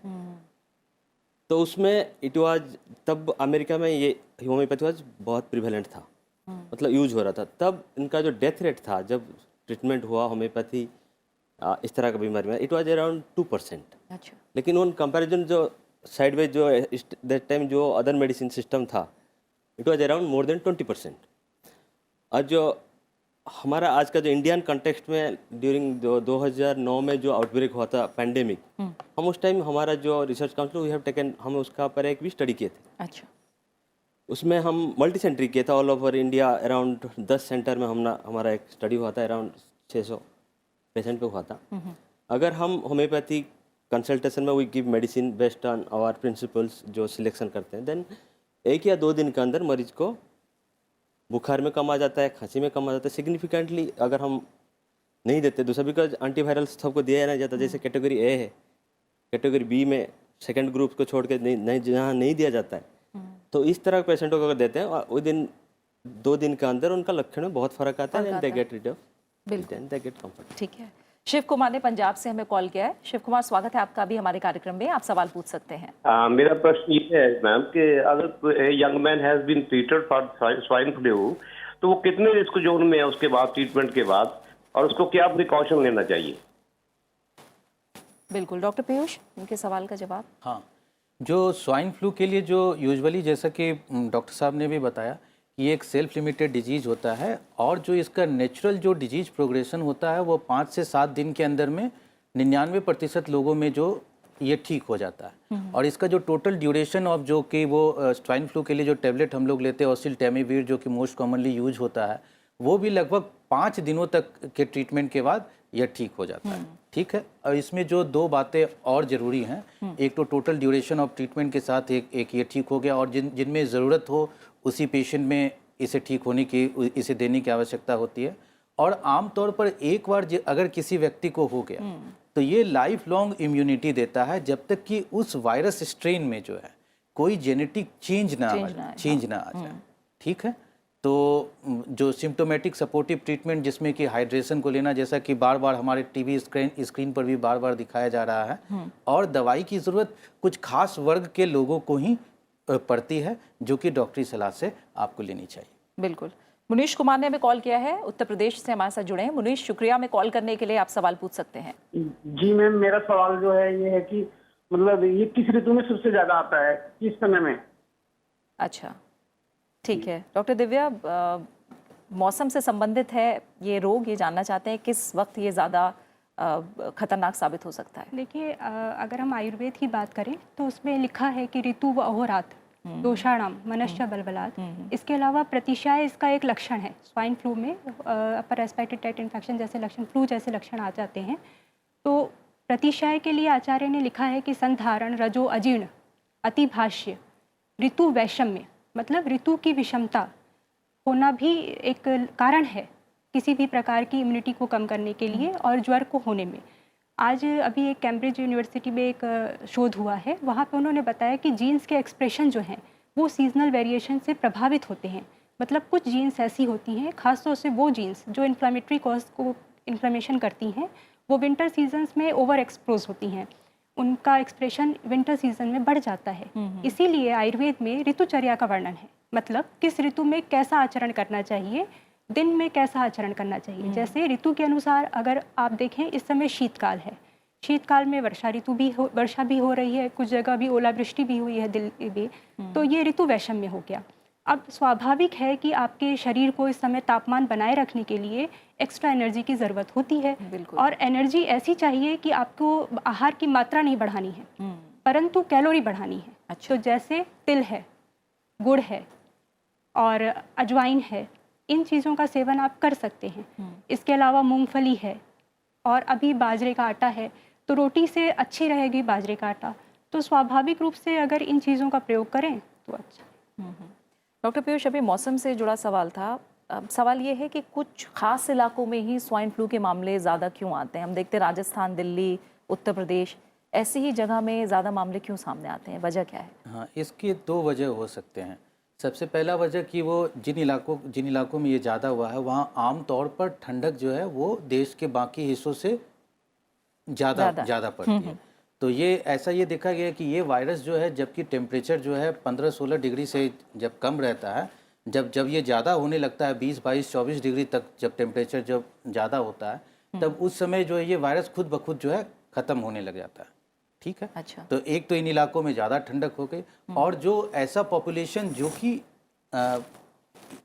तो उसमें इट वाज, तब अमेरिका में ये होम्योपैथी वाज बहुत प्रिवेलेंट था, मतलब यूज हो रहा था। तब इनका जो डेथ रेट था जब ट्रीटमेंट हुआ होम्योपैथी इस तरह का बीमारी में, इट वाज अराउंड 2%। अच्छा। लेकिन उन कंपैरिजन जो साइडवेज जो दैट टाइम जो अदर मेडिसिन सिस्टम था, it was around more than 20%। और जो हमारा आज का जो इंडियन कंटेक्स्ट में ड्यूरिंग 2009 में जो आउटब्रेक हुआ था पेंडेमिक, हम उस टाइम हमारा जो research council we have taken, हम उसका पर एक भी स्टडी किए थे। अच्छा। उसमें हम मल्टी सेंट्री किए था all over India, around 10 centre में हमारा एक स्टडी हुआ था, अराउंड 600 पेशेंट पे हुआ था। अगर हम होम्योपैथी कंसल्टेशन में we give medicine based on our principles जो सिलेक्शन करते हैं, देन 1 या 2 दिन के अंदर मरीज को बुखार में कम आ जाता है, खांसी में कम आ जाता है सिग्निफिकेंटली। अगर हम नहीं देते दूसरा, बिकॉज एंटीवायरल सबको दिया नहीं जाता, जैसे कैटेगरी ए है, कैटेगरी बी में सेकंड ग्रुप को छोड़ के नहीं जहाँ नहीं दिया जाता है, तो इस तरह के पेशेंटों को अगर देते हैं विद इन 2 दिन के अंदर उनका लक्षण में बहुत फर्क आता है, दे गेट रिड ऑफ, बिल्कुल, दे गेट कंफर्ट। ठीक है। शिव कुमार ने पंजाब से हमें कॉल किया है। शिव कुमार, स्वागत है आपका भी हमारे कार्यक्रम में, आप सवाल पूछ सकते हैं। मेरा प्रश्न ये है मैम कि अगर young man has been treated for swine flu, तो वो कितने रिस्क जोन में है उसके बाद, ट्रीटमेंट के बाद, और उसको क्या प्रिकॉशन लेना चाहिए? बिल्कुल, डॉक्टर पीयूष, इनके सवाल का जवाब। हाँ, जो स्वाइन फ्लू के लिए जो यूजुअली, जैसा कि डॉक्टर साहब ने भी बताया, ये एक सेल्फ लिमिटेड डिजीज होता है, और जो इसका नेचुरल जो डिजीज प्रोग्रेशन होता है वो 5 से 7 दिन के अंदर में 99% लोगों में जो ये ठीक हो जाता है। और इसका जो टोटल ड्यूरेशन ऑफ जो कि वो स्वाइन फ्लू के लिए जो टेबलेट हम लोग लेते हैं ओसेल्टामिविर, जो कि मोस्ट कॉमनली यूज होता है, वो भी लगभग 5 दिनों तक के ट्रीटमेंट के बाद यह ठीक हो जाता है। ठीक है। और इसमें जो 2 बातें और ज़रूरी हैं, एक तो टोटल ड्यूरेशन ऑफ ट्रीटमेंट के साथ एक ये ठीक हो गया, और जिनमें ज़रूरत हो उसी पेशेंट में इसे ठीक होने की, इसे देने की आवश्यकता होती है। और आमतौर पर एक बार अगर किसी व्यक्ति को हो गया तो ये लाइफ लॉन्ग इम्यूनिटी देता है, जब तक कि उस वायरस स्ट्रेन में जो है कोई जेनेटिक चेंज ना आ जाए। ठीक है। तो जो सिम्टोमेटिक सपोर्टिव ट्रीटमेंट, जिसमें कि हाइड्रेशन को लेना, जैसा कि बार बार हमारे टीवी स्क्रीन पर भी बार बार दिखाया जा रहा है, और दवाई की ज़रूरत कुछ खास वर्ग के लोगों को ही पड़ती है, जो कि डॉक्टरी सलाह से आपको लेनी चाहिए। बिल्कुल। मुनीश कुमार ने हमें कॉल किया है, उत्तर प्रदेश से हमारे साथ जुड़े हैं। मुनीश, शुक्रिया में कॉल करने के लिए। आप सवाल पूछ सकते हैं। जी मैम, मेरा सवाल जो है ये है कि मतलब ये किस ऋतु में सबसे ज्यादा आता है, किस समय में? अच्छा, ठीक है। डॉक्टर दिव्या, मौसम से संबंधित है ये रोग, ये जानना चाहते हैं किस वक्त ये ज़्यादा खतरनाक साबित हो सकता है? देखिए, अगर हम आयुर्वेद की बात करें तो उसमें लिखा है कि ऋतु व अहोरात दोषाणाम मनश्च बलबलात्। इसके अलावा प्रतिशाय इसका एक लक्षण है। स्वाइन फ्लू में अपर रेस्पिरेटरी ट्रैक्ट इन्फेक्शन जैसे लक्षण, फ्लू जैसे लक्षण आ जाते हैं। तो प्रतिशाय के लिए आचार्य ने लिखा है कि संधारण रजो अजीर्ण अतिभाष्य ऋतु वैषम्य, मतलब ऋतु की विषमता होना भी एक कारण है किसी भी प्रकार की इम्यूनिटी को कम करने के लिए और ज्वर को होने में। आज अभी एक कैम्ब्रिज यूनिवर्सिटी में एक शोध हुआ है, वहाँ पे उन्होंने बताया कि जीन्स के एक्सप्रेशन जो हैं वो सीजनल वेरिएशन से प्रभावित होते हैं। मतलब कुछ जीन्स ऐसी होती हैं, खासतौर से वो जीन्स जो इन्फ्लामेटरी कॉज को इन्फ्लेमेशन करती हैं, वो विंटर सीजन्स में ओवर एक्सपोज होती हैं, उनका एक्सप्रेशन विंटर सीजन में बढ़ जाता है। इसीलिए आयुर्वेद में ऋतुचर्या का वर्णन है, मतलब किस ऋतु में कैसा आचरण करना चाहिए, दिन में कैसा आचरण करना चाहिए। जैसे ऋतु के अनुसार अगर आप देखें, इस समय शीतकाल है, शीतकाल में वर्षा भी हो रही है, कुछ जगह भी ओलावृष्टि भी हुई है दिल्ली में, तो ये ऋतु वैषम्य हो गया। अब स्वाभाविक है कि आपके शरीर को इस समय तापमान बनाए रखने के लिए एक्स्ट्रा एनर्जी की ज़रूरत होती है, और एनर्जी ऐसी चाहिए कि आपको आहार की मात्रा नहीं बढ़ानी है परंतु कैलोरी बढ़ानी है। अच्छा। तो जैसे तिल है, गुड़ है और अजवाइन है, इन चीज़ों का सेवन आप कर सकते हैं। इसके अलावा मूंगफली है और अभी बाजरे का आटा है, तो रोटी से अच्छी रहेगी बाजरे का आटा। तो स्वाभाविक रूप से अगर इन चीज़ों का प्रयोग करें तो अच्छा। डॉक्टर पीयूष, अभी मौसम से जुड़ा सवाल था। सवाल ये है कि कुछ खास इलाकों में ही स्वाइन फ्लू के मामले ज़्यादा क्यों आते हैं? हम देखते हैं राजस्थान, दिल्ली, उत्तर प्रदेश, ऐसी ही जगह में ज़्यादा मामले क्यों सामने आते हैं? वजह क्या है? हाँ, इसकी दो वजह हो सकते हैं। सबसे पहला वजह कि वो जिन इलाकों में ये ज़्यादा हुआ है, वहाँ आम तौर पर ठंडक जो है वो देश के बाकी हिस्सों से ज़्यादा पड़ती है। तो ये ऐसा ये देखा गया है कि ये वायरस जो है, जबकि टेम्परेचर जो है 15-16 डिग्री से जब कम रहता है, जब ये ज़्यादा होने लगता है 20-22-24 डिग्री तक, जब टेम्परेचर जब ज़्यादा होता है, तब उस समय जो है ये वायरस खुद ब खुद जो है ख़त्म होने लग जाता है। ठीक है। अच्छा। तो एक तो इन इलाकों में ज़्यादा ठंडक हो गई, और जो ऐसा पॉपुलेशन जो कि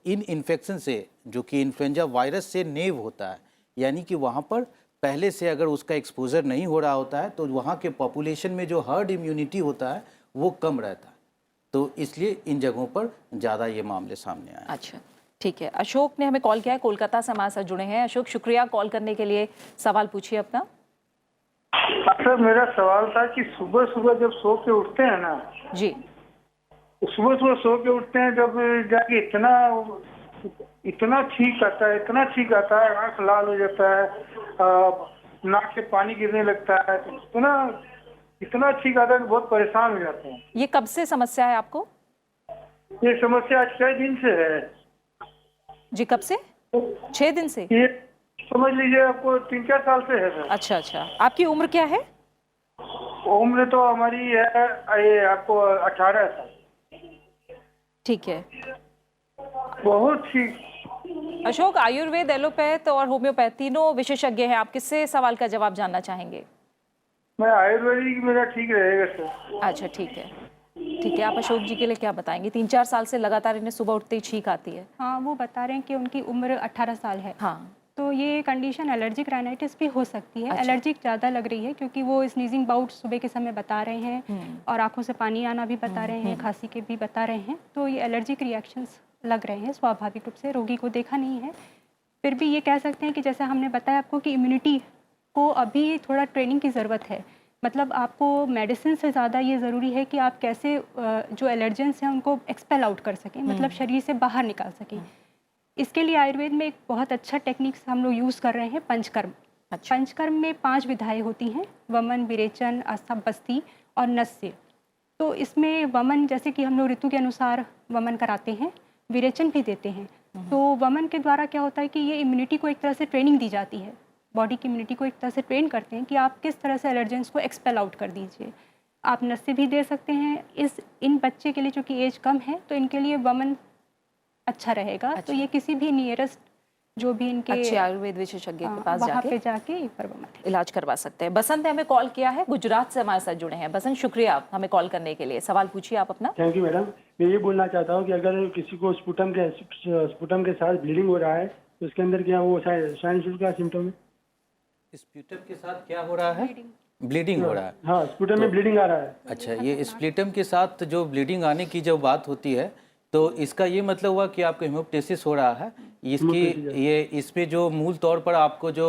इन इन्फेक्शन से, जो कि इन्फ्लुएंजा वायरस से नेव होता है, यानी कि वहाँ पर पहले से अगर उसका एक्सपोजर नहीं हो रहा होता है, तो वहाँ के पॉपुलेशन में जो हर्ड इम्यूनिटी होता है वो कम रहता है। तो इसलिए इन जगहों पर ज़्यादा ये मामले सामने आए। अच्छा, ठीक है। अशोक ने हमें कॉल किया है, कोलकाता से हमारे साथ जुड़े हैं। अशोक, शुक्रिया कॉल करने के लिए। सवाल पूछिए अपना। सर, मेरा सवाल था कि सुबह सुबह जब सो के उठते हैं ना जी, सुबह सुबह सो के उठते हैं, जब जाके इतना छींक आता है, इतना छींक आता है, आँख लाल हो जाता है, नाक से पानी गिरने लगता है, इतना छींक आता है कि बहुत परेशान हो जाते हैं। ये कब से समस्या है आपको? ये समस्या 6 दिन से है। जी, कब से? 6 दिन से? ये समझ लीजिए आपको 3-4 साल से है सर। अच्छा अच्छा। आपकी उम्र क्या है? उम्र तो हमारी है ये आपको 18 साल। ठीक है। बहुत ही अशोक, आयुर्वेद, एलोपैथ और होम्योपैथ तीनों विशेषज्ञ हैं, आप किससे सवाल का जवाब जानना चाहेंगे? मैं आयुर्वेदिक, मेरा ठीक रहेगा सर। अच्छा, ठीक है। ठीक है, आप अशोक जी के लिए क्या बताएंगे? 3-4 साल से लगातार इन्हें सुबह उठते ही छींक आती है। हाँ, वो बता रहे हैं कि उनकी उम्र 18 साल है। हाँ, तो ये कंडीशन एलर्जिक राइनाइटिस भी हो सकती है। अच्छा। एलर्जिक ज़्यादा लग रही है क्योंकि वो स्नीजिंग बाउट सुबह के समय बता रहे हैं और आंखों से पानी आना भी बता रहे हैं, खांसी के भी बता रहे हैं। तो ये एलर्जिक रिएक्शंस लग रहे हैं, स्वाभाविक रूप से। रोगी को देखा नहीं है, फिर भी ये कह सकते हैं कि जैसे हमने बताया आपको कि इम्यूनिटी को अभी थोड़ा ट्रेनिंग की ज़रूरत है। मतलब आपको मेडिसिन से ज़्यादा ये ज़रूरी है कि आप कैसे जो एलर्जेंस हैं उनको एक्सपेल आउट कर सकें, मतलब शरीर से बाहर निकाल सकें। इसके लिए आयुर्वेद में एक बहुत अच्छा टेक्निक्स हम लोग यूज़ कर रहे हैं, पंचकर्म। अच्छा। पंचकर्म में 5 विधाएं होती हैं, वमन, विरेचन, आस्था, बस्ती और नस्य। तो इसमें वमन, जैसे कि हम लोग ऋतु के अनुसार वमन कराते हैं, विरेचन भी देते हैं। तो वमन के द्वारा क्या होता है कि ये इम्यूनिटी को एक तरह से ट्रेनिंग दी जाती है, बॉडी की इम्यूनिटी को एक तरह से ट्रेन करते हैं कि आप किस तरह से एलर्जेंस को एक्सपेल आउट कर दीजिए। आप नस्य भी दे सकते हैं। इन बच्चे के लिए, चूँकि एज कम है, तो इनके लिए वमन अच्छा रहेगा। तो ये किसी भी नियरेस्ट जो भी इनके अच्छे आयुर्वेद विशेषज्ञ के पास वहाँ जाके पे जाके परमानेंट इलाज करवा सकते हैं। बसंत ने हमें कॉल किया है, गुजरात से हमारे साथ जुड़े हैं। बसंत, शुक्रिया हमें कॉल करने के लिए। सवाल पूछिए आप अपना। Thank you madam. मैं ये बोलना चाहता हूँ कि अगर किसी को स्पुटम के साथ ब्लीडिंग हो रहा है तो उसके अंदर क्या वो स्वाइन फ्लू का सिम्टम है? स्प्यूटम के साथ क्या हो रहा है? ब्लीडिंग हो रहा है। हाँ, स्पुटम में ब्लीडिंग आ रहा है। अच्छा, ये स्प्लीटम के साथ जो ब्लीडिंग आने की जो बात होती है, तो इसका ये मतलब हुआ कि आपको हेमोप्टेसिस हो रहा है। इसमें जो मूल तौर पर आपको जो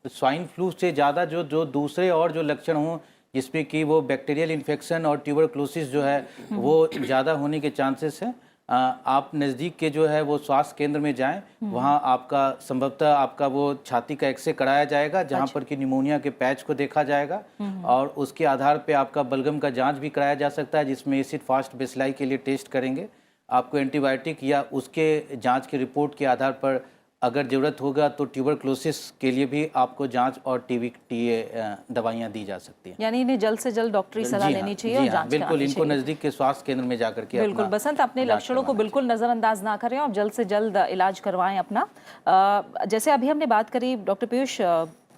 स्वाइन फ्लू से ज़्यादा जो दूसरे और जो लक्षण हों, जिसमें कि वो बैक्टीरियल इन्फेक्शन और ट्यूबरक्लोसिस जो है वो ज़्यादा होने के चांसेस हैं। आप नज़दीक के जो है वो स्वास्थ्य केंद्र में जाएं, वहाँ आपका संभवतः आपका वो छाती का एक्सरे कराया जाएगा, जहाँ पर कि निमोनिया के पैच को देखा जाएगा, और उसके आधार पे आपका बलगम का जांच भी कराया जा सकता है, जिसमें एसिड फास्ट बेसिलाई के लिए टेस्ट करेंगे। आपको एंटीबायोटिक या उसके जांच की रिपोर्ट के आधार पर अगर ज़रूरत होगा तो ट्यूबरक्लोसिस के लिए भी आपको जांच और दवाइयाँ दी जा सकती हैं। यानी इन्हें जल्द से जल्द डॉक्टरी सलाह लेनी चाहिए और जांच बिल्कुल, करानी इनको चाहिए। नज़दीक के स्वास्थ्य केंद्र में जाकर के बिल्कुल बसंत, अपने लक्षणों को बिल्कुल नज़रअंदाज ना करें और जल्द से जल्द इलाज करवाएं अपना। जैसे अभी हमने बात करी डॉक्टर पीयूष,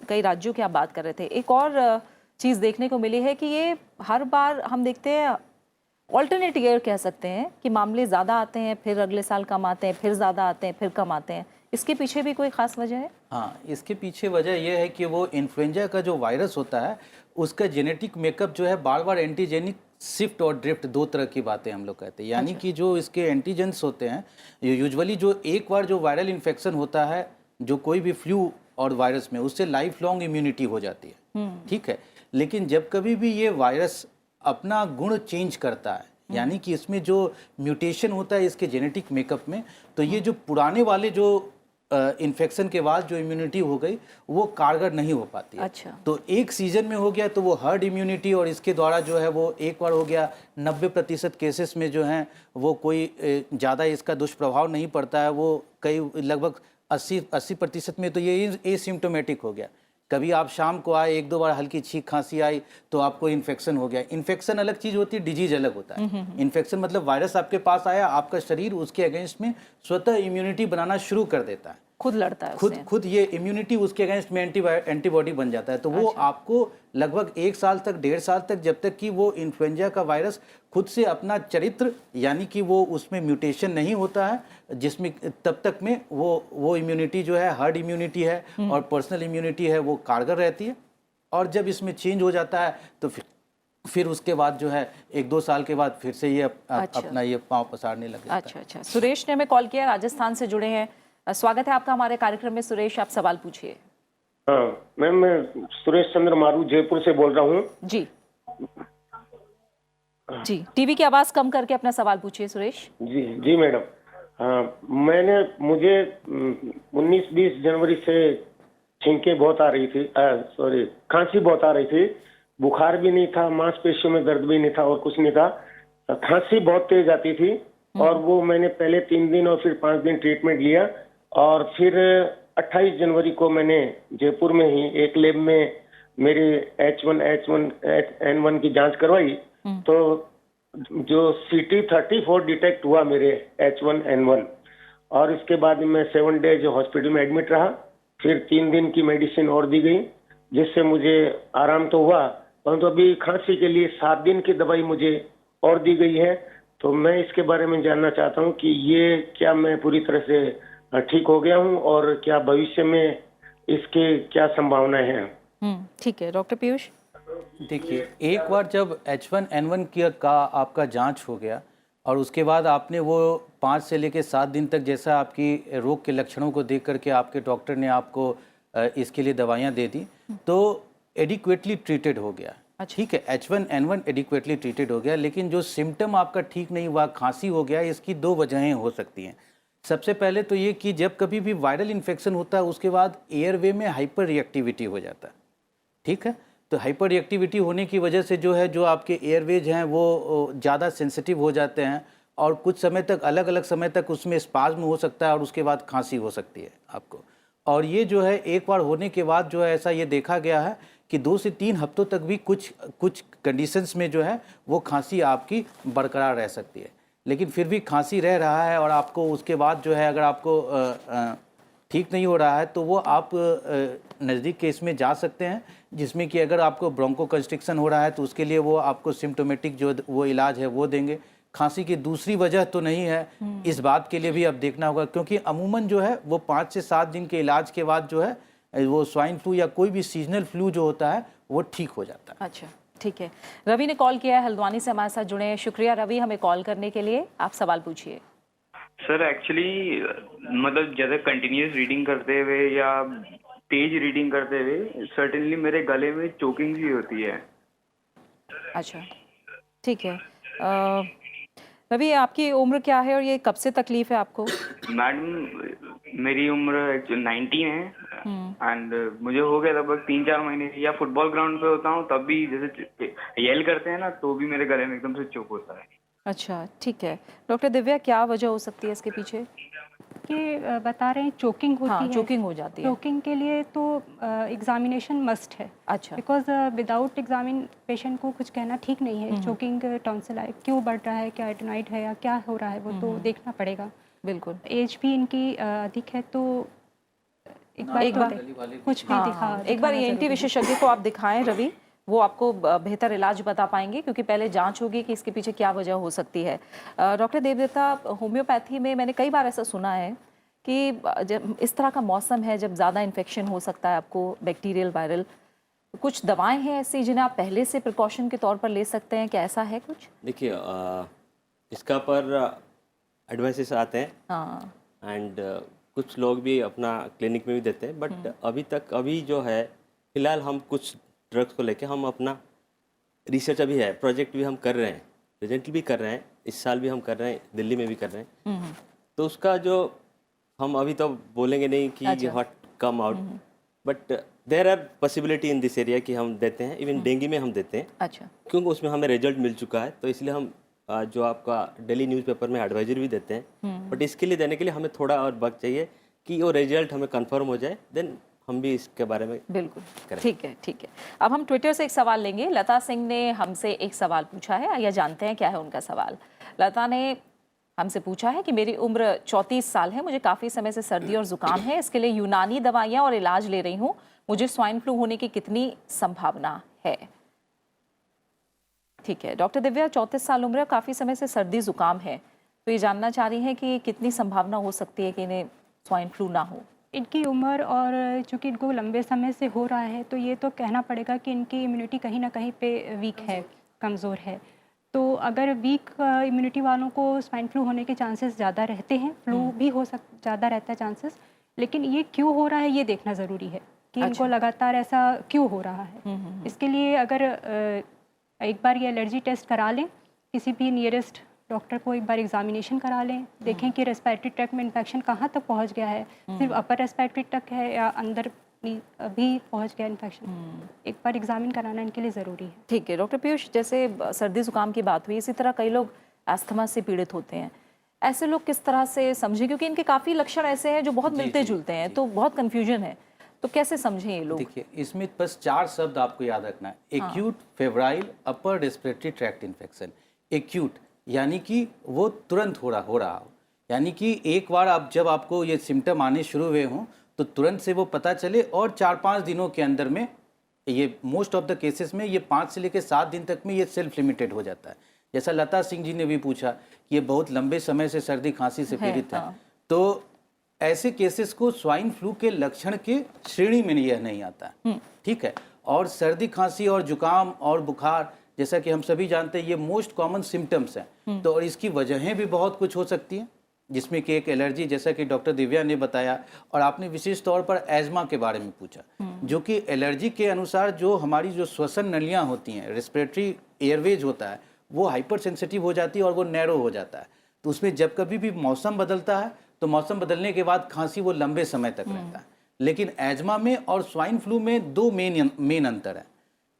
कई राज्यों की आप बात कर रहे थे, एक और चीज़ देखने को मिली है कि ये हर बार हम देखते हैं, ऑल्टरनेट ईयर कह सकते हैं कि मामले ज़्यादा आते हैं, फिर अगले साल कम आते हैं, फिर ज़्यादा आते हैं, फिर कम आते हैं। इसके पीछे भी कोई ख़ास वजह है? हाँ, इसके पीछे वजह यह है कि वो इन्फ्लुएंजा का जो वायरस होता है उसका जेनेटिक मेकअप जो है बार बार एंटीजेनिक शिफ्ट और ड्रिफ्ट, दो तरह की बातें हम लोग कहते हैं। यानी कि जो इसके एंटीजेंस होते हैं, यूजुअली जो एक बार जो वायरल इन्फेक्शन होता है जो कोई भी फ्लू और वायरस में, उससे लाइफ लॉन्ग इम्यूनिटी हो जाती है, ठीक है। लेकिन जब कभी भी ये वायरस अपना गुण चेंज करता है, यानी कि इसमें जो म्यूटेशन होता है इसके जेनेटिक मेकअप में, तो ये जो पुराने वाले जो इन्फेक्शन के बाद जो इम्यूनिटी हो गई वो कारगर नहीं हो पाती है। अच्छा। तो एक सीजन में हो गया तो वो हर्ड इम्यूनिटी, और इसके द्वारा जो है वो एक बार हो गया, 90% केसेस में जो हैं वो कोई ज़्यादा इसका दुष्प्रभाव नहीं पड़ता है। वो कई लगभग 80% में तो ये एसिम्प्टोमेटिक हो गया। कभी आप शाम को आए, एक दो बार हल्की छींक खांसी आई तो आपको इन्फेक्शन हो गया। इन्फेक्शन अलग चीज़ होती है, डिजीज अलग होता है। इन्फेक्शन मतलब वायरस आपके पास आया, आपका शरीर उसके अगेंस्ट में स्वतः इम्यूनिटी बनाना शुरू कर देता है, खुद लड़ता है, खुद ये इम्यूनिटी उसके अगेंस्ट में एंटीबॉडी बन जाता है। तो वो आपको लगभग 1 साल तक, 1.5 साल तक, जब तक कि वो इन्फ्लुएंजा का वायरस खुद से अपना चरित्र, यानी कि वो उसमें म्यूटेशन नहीं होता है, जिसमें तब तक में वो इम्यूनिटी जो है हर्ड इम्यूनिटी है और पर्सनल इम्यूनिटी है वो कारगर रहती है। और जब इसमें चेंज हो जाता है तो फिर उसके बाद जो है 1-2 साल के बाद फिर से ये अपना ये पाँव पसारने लग जाता है। अच्छा। सुरेश ने हमें कॉल किया, राजस्थान से जुड़े हैं। स्वागत है आपका हमारे कार्यक्रम में। सुरेश, आप सवाल पूछिए। हाँ मैम, मैं सुरेश चंद्र मारू जयपुर से बोल रहा हूँ। जी टीवी की आवाज कम करके अपना सवाल पूछिए सुरेश। जी मैडम। मुझे 19-20 जनवरी से छींकें बहुत आ रही थी, खांसी बहुत आ रही थी। बुखार भी नहीं था, मांसपेशियों में दर्द भी नहीं था और कुछ नहीं था। खांसी बहुत तेज आती थी और वो मैंने पहले 3 दिन और फिर 5 दिन ट्रीटमेंट लिया, और फिर 28 जनवरी को मैंने जयपुर में ही एक लैब में मेरी H1N1 की जांच करवाई, तो जो CT34 डिटेक्ट हुआ मेरे H1N1, और इसके बाद मैं 7 डेज हॉस्पिटल में एडमिट रहा। फिर 3 दिन की मेडिसिन और दी गई, जिससे मुझे आराम तो हुआ, परंतु अभी खांसी के लिए 7 दिन की दवाई मुझे और दी गई है। तो मैं इसके बारे में जानना चाहता हूँ कि ये क्या मैं पूरी तरह से ठीक हो गया हूँ और क्या भविष्य में इसके क्या संभावनाएं हैं? ठीक है डॉक्टर पीयूष। देखिए, एक बार जब H1N1 का आपका जांच हो गया और उसके बाद आपने वो 5 से लेकर 7 दिन तक, जैसा आपकी रोग के लक्षणों को देख करके आपके डॉक्टर ने आपको इसके लिए दवाइयाँ दे दी, तो एडिक्वेटली ट्रीटेड हो गया। ठीक है, H1N1 एडिक्वेटली ट्रीटेड हो गया। लेकिन जो सिम्टम आपका ठीक नहीं हुआ, खांसी हो गया, इसकी 2 वजहें हो सकती हैं। सबसे पहले तो ये कि जब कभी भी वायरल इन्फेक्शन होता है उसके बाद एयरवे में हाइपर रिएक्टिविटी हो जाता है। ठीक है, तो हाइपर रिएक्टिविटी होने की वजह से जो है, जो आपके एयरवेज हैं वो ज़्यादा सेंसिटिव हो जाते हैं और कुछ समय तक, अलग अलग समय तक उसमें स्पाज्म हो सकता है और उसके बाद खांसी हो सकती है आपको। और ये जो है एक बार होने के बाद जो है, ऐसा ये देखा गया है कि 2 से 3 हफ्तों तक भी कुछ कंडीशंस में जो है वो खांसी आपकी बरकरार रह सकती है। लेकिन फिर भी खांसी रह रहा है और आपको उसके बाद जो है अगर आपको ठीक नहीं हो रहा है तो वो आप नज़दीक के इसमें जा सकते हैं, जिसमें कि अगर आपको ब्रोंको कंस्ट्रिक्शन हो रहा है तो उसके लिए वो आपको सिम्टोमेटिक जो वो इलाज है वो देंगे। खांसी की दूसरी वजह तो नहीं है, इस बात के लिए भी अब देखना होगा, क्योंकि अमूमन जो है वो 5 से 7 दिन के इलाज के बाद जो है वो स्वाइन फ्लू या कोई भी सीजनल फ्लू जो होता है वो ठीक हो जाता है। अच्छा, ठीक है। रवि ने कॉल किया है, हल्द्वानी से हमारे साथ जुड़े हैं। शुक्रिया रवि हमें कॉल करने के लिए। आप सवाल पूछिए। सर एक्चुअली मतलब जैसे कंटिन्यूस रीडिंग करते हुए या तेज रीडिंग करते हुए सर्टेनली मेरे गले में चोकिंग भी होती है। अच्छा, ठीक है। रवि आपकी उम्र क्या है और ये कब से तकलीफ है आपको? मैडम मेरी उम्र 19 है एंड मुझे हो गया लगभग 3-4 महीने या फुटबॉल ग्राउंड पे होता हूँ तब भी जैसे येल करते हैं ना तो भी मेरे गले में एकदम से चोक होता है। अच्छा, ठीक है। डॉक्टर दिव्या क्या वजह हो सकती है इसके पीछे? कि बता रहे हैं चोकिंग होती है। चोकिंग हो जाती है। चोकिंग के लिए तो एग्जामिनेशन मस्ट है। अच्छा। बिकॉज विदाउट एग्जामिन पेशेंट को कुछ कहना ठीक नहीं है। चोकिंग टॉन्सिलाइट क्यों बढ़ रहा है, क्या एडेनोइड है या क्या हो रहा है वो तो देखना पड़ेगा। बिल्कुल। एज भी इनकी अधिक है तो एक बार कुछ भी दिखा एक बार ENT विशेषज्ञ को आप दिखाएं रवि, वो आपको बेहतर इलाज बता पाएंगे, क्योंकि पहले जांच होगी कि इसके पीछे क्या वजह हो सकती है। डॉक्टर देवदत्ता, होम्योपैथी में मैंने कई बार ऐसा सुना है कि जब इस तरह का मौसम है जब ज़्यादा इन्फेक्शन हो सकता है आपको, बैक्टीरियल वायरल, कुछ दवाएं हैं ऐसी जिन्हें आप पहले से प्रिकॉशन के तौर पर ले सकते हैं, क्या ऐसा है कुछ? देखिए इसका पर एडवाइसेस आते हैं हाँ, एंड कुछ लोग भी अपना क्लिनिक में भी देते हैं, बट अभी जो है फिलहाल हम कुछ ड्रग्स को लेके हम अपना रिसर्च अभी है, प्रोजेक्ट भी हम कर रहे हैं, प्रेजेंटली भी कर रहे हैं, इस साल भी हम कर रहे हैं, दिल्ली में भी कर रहे हैं। तो उसका जो हम अभी तो बोलेंगे नहीं कि what come out, but there are possibility in this area कि हम देते हैं, इवन डेंगू में हम देते हैं। अच्छा। क्योंकि उसमें हमें रिजल्ट मिल चुका है, तो इसलिए हम जो आपका डेली न्यूज़पेपर में एडवाइजरी भी देते हैं, बट इसके लिए देने के लिए हमें थोड़ा और वक्त चाहिए कि वो रिजल्ट हमें कंफर्म हो जाए, देन हम भी इसके बारे में बिल्कुल करें। ठीक है, ठीक है। अब हम ट्विटर से एक सवाल लेंगे। लता सिंह ने हमसे एक सवाल पूछा है, आइए जानते हैं क्या है उनका सवाल। लता ने हमसे पूछा है कि मेरी उम्र 34 साल है, मुझे काफ़ी समय से सर्दी और ज़ुकाम है, इसके लिए यूनानी दवाइयाँ और इलाज ले रही हूँ, मुझे स्वाइन फ्लू होने की कितनी संभावना है? ठीक है डॉक्टर दिव्या, 34 साल उम्र, काफ़ी समय से सर्दी ज़ुकाम है, तो ये जानना चाह रही हैं कि कितनी संभावना हो सकती है कि इन्हें स्वाइन फ्लू ना हो? इनकी उम्र और चूँकि इनको लंबे समय से हो रहा है तो ये तो कहना पड़ेगा कि इनकी इम्यूनिटी कहीं ना कहीं पे वीक है, कमज़ोर है। तो अगर वीक इम्यूनिटी वालों को स्वाइन फ्लू होने के चांसेस ज़्यादा रहते हैं, फ्लू भी ज़्यादा रहता है चांसेस, लेकिन ये क्यों हो रहा है ये देखना ज़रूरी है कि इनको लगातार ऐसा क्यों हो रहा है। इसके लिए अगर एक बार ये एलर्जी टेस्ट करा लें, किसी भी नियरेस्ट डॉक्टर को एक बार एग्जामिनेशन करा लें, देखें कि रेस्पिरेटरी ट्रैक्ट में इन्फेक्शन कहाँ तक पहुँच गया है, सिर्फ अपर रेस्पिरेटरी ट्रैक्ट है या अंदर भी पहुँच गया इन्फेक्शन, एक बार एग्जामिन कराना इनके लिए ज़रूरी है। ठीक है डॉक्टर पीयूष, जैसे सर्दी जुकाम की बात हुई, इसी तरह कई लोग अस्थमा से पीड़ित होते हैं, ऐसे लोग किस तरह से समझें, क्योंकि इनके काफ़ी लक्षण ऐसे हैं जो बहुत मिलते जुलते हैं, तो बहुत कन्फ्यूजन है, तो कैसे समझें ये लोग? देखिए इसमें बस 4 शब्द आपको याद रखना है। Acute febrile upper respiratory tract infection. Acute यानी कि वो तुरंत हो रहा हो, यानी कि एक बार आप जब आपको ये सिम्टम आने शुरू हुए हों तो तुरंत से वो पता चले और 4-5 दिनों के अंदर में, ये मोस्ट ऑफ द केसेस में ये 5 से लेकर 7 दिन तक में ये सेल्फ लिमिटेड हो जाता है। जैसा लता सिंह जी ने भी पूछा कि ये बहुत लंबे समय से सर्दी खांसी से पीड़ित है, तो ऐसे केसेस को स्वाइन फ्लू के लक्षण के श्रेणी में यह नहीं आता, ठीक है। और सर्दी खांसी और जुकाम और बुखार, जैसा कि हम सभी जानते हैं, ये मोस्ट कॉमन सिम्टम्स हैं, तो और इसकी वजहें भी बहुत कुछ हो सकती हैं, जिसमें कि एक एलर्जी, जैसा कि डॉक्टर दिव्या ने बताया, और आपने विशेष तौर पर एज्मा के बारे में पूछा, जो कि एलर्जी के अनुसार जो हमारी जो श्वसन नलियाँ होती हैं, रेस्पिरेटरी एयरवेज होता है, वो हाइपर सेंसिटिव हो जाती है और वो नैरो हो जाता है। तो उसमें जब कभी भी मौसम बदलता है तो मौसम बदलने के बाद खांसी वो लंबे समय तक रहता है। लेकिन एज्मा में और स्वाइन फ्लू में 2 मेन अंतर है।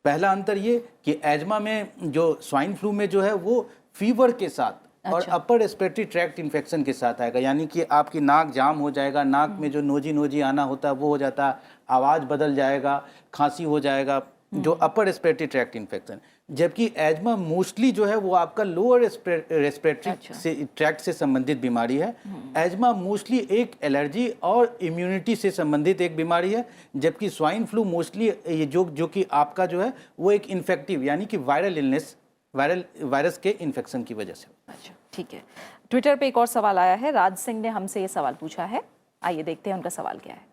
पहला अंतर ये कि एज्मा में जो स्वाइन फ्लू में जो है वो फीवर के साथ और अपर रेस्पिरेटरी ट्रैक्ट इन्फेक्शन के साथ आएगा, यानी कि आपकी नाक जाम हो जाएगा, नाक में जो नोजी आना होता है वो हो जाता है, आवाज़ बदल जाएगा, खांसी हो जाएगा, जो अपर रेस्पिरेटरी ट्रैक्ट इन्फेक्शन। जबकि एजमा मोस्टली जो है वो आपका लोअर रेस्पिरेटरी से ट्रैक्ट से संबंधित बीमारी है। एजमा मोस्टली एक एलर्जी और इम्यूनिटी से संबंधित एक बीमारी है, जबकि स्वाइन फ्लू मोस्टली ये जो कि आपका जो है वो एक इन्फेक्टिव यानी कि वायरल इलनेस, वायरस के इन्फेक्शन की वजह से। अच्छा, ठीक है। ट्विटर पे एक और सवाल आया है, राज सिंह ने हमसे ये सवाल पूछा है, आइए देखते हैं उनका सवाल क्या है।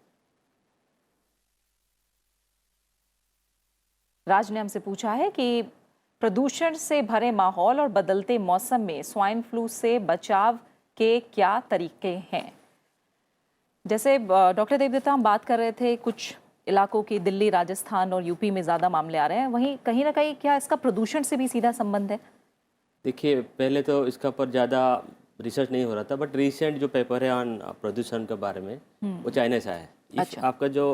राज ने हमसे पूछा है कि प्रदूषण से भरे माहौल और बदलते मौसम में स्वाइन फ्लू से बचाव के क्या तरीके हैं। जैसे डॉक्टर देवदत्ता हम बात कर रहे थे, कुछ इलाकों की दिल्ली, राजस्थान और यूपी में ज़्यादा मामले आ रहे हैं, वहीं कहीं ना कहीं क्या इसका प्रदूषण से भी सीधा संबंध है? देखिए, पहले तो इसका पर ज़्यादा रिसर्च नहीं हो रहा था, बट रिसेंट जो पेपर है ऑन प्रदूषण के बारे में वो चाइना से आया है। अच्छा। आपका जो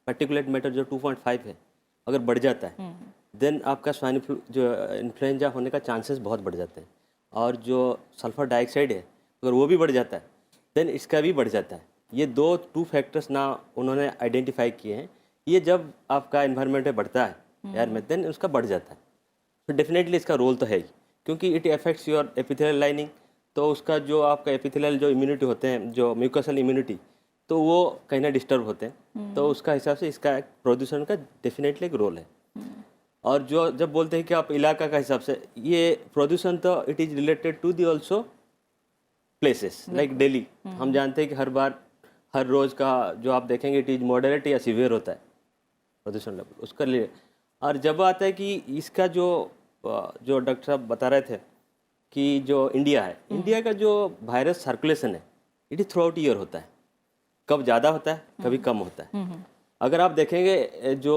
पार्टिकुलेट मैटर जो 2.5 है अगर बढ़ जाता है देन आपका स्वाइन फ्लू जो इन्फ्लुएंजा होने का चांसेस बहुत बढ़ जाते हैं। और जो सल्फर डाइऑक्साइड है अगर वो भी बढ़ जाता है देन इसका भी बढ़ जाता है। ये टू फैक्टर्स ना उन्होंने आइडेंटिफाई किए हैं। ये जब आपका एनवायरनमेंट में बढ़ता है एयर में देन उसका बढ़ जाता है। तो डेफिनेटली इसका रोल तो है ही, क्योंकि it affects your epithelial lining. तो उसका जो आपका एपिथेलियल जो इम्यूनिटी होते हैं, जो म्यूकोसल इम्यूनिटी, तो वो कहीं ना डिस्टर्ब होते हैं। तो उसका हिसाब से इसका प्रदूषण का डेफिनेटली एक रोल है। और जो जब बोलते हैं कि आप इलाका का हिसाब से, ये प्रदूषण तो it is related to the also places like Delhi. हम जानते हैं कि हर रोज़ का जो आप देखेंगे इट इज़ मॉडरेट या सीवियर होता है प्रदूषण लेवल उसका लिए। और जब आता है कि इसका जो डॉक्टर साहब बता रहे थे कि जो इंडिया है, इंडिया का जो वायरस सर्कुलेशन है it is through out year होता है। कब ज़्यादा होता है, कभी कम होता है। अगर आप देखेंगे जो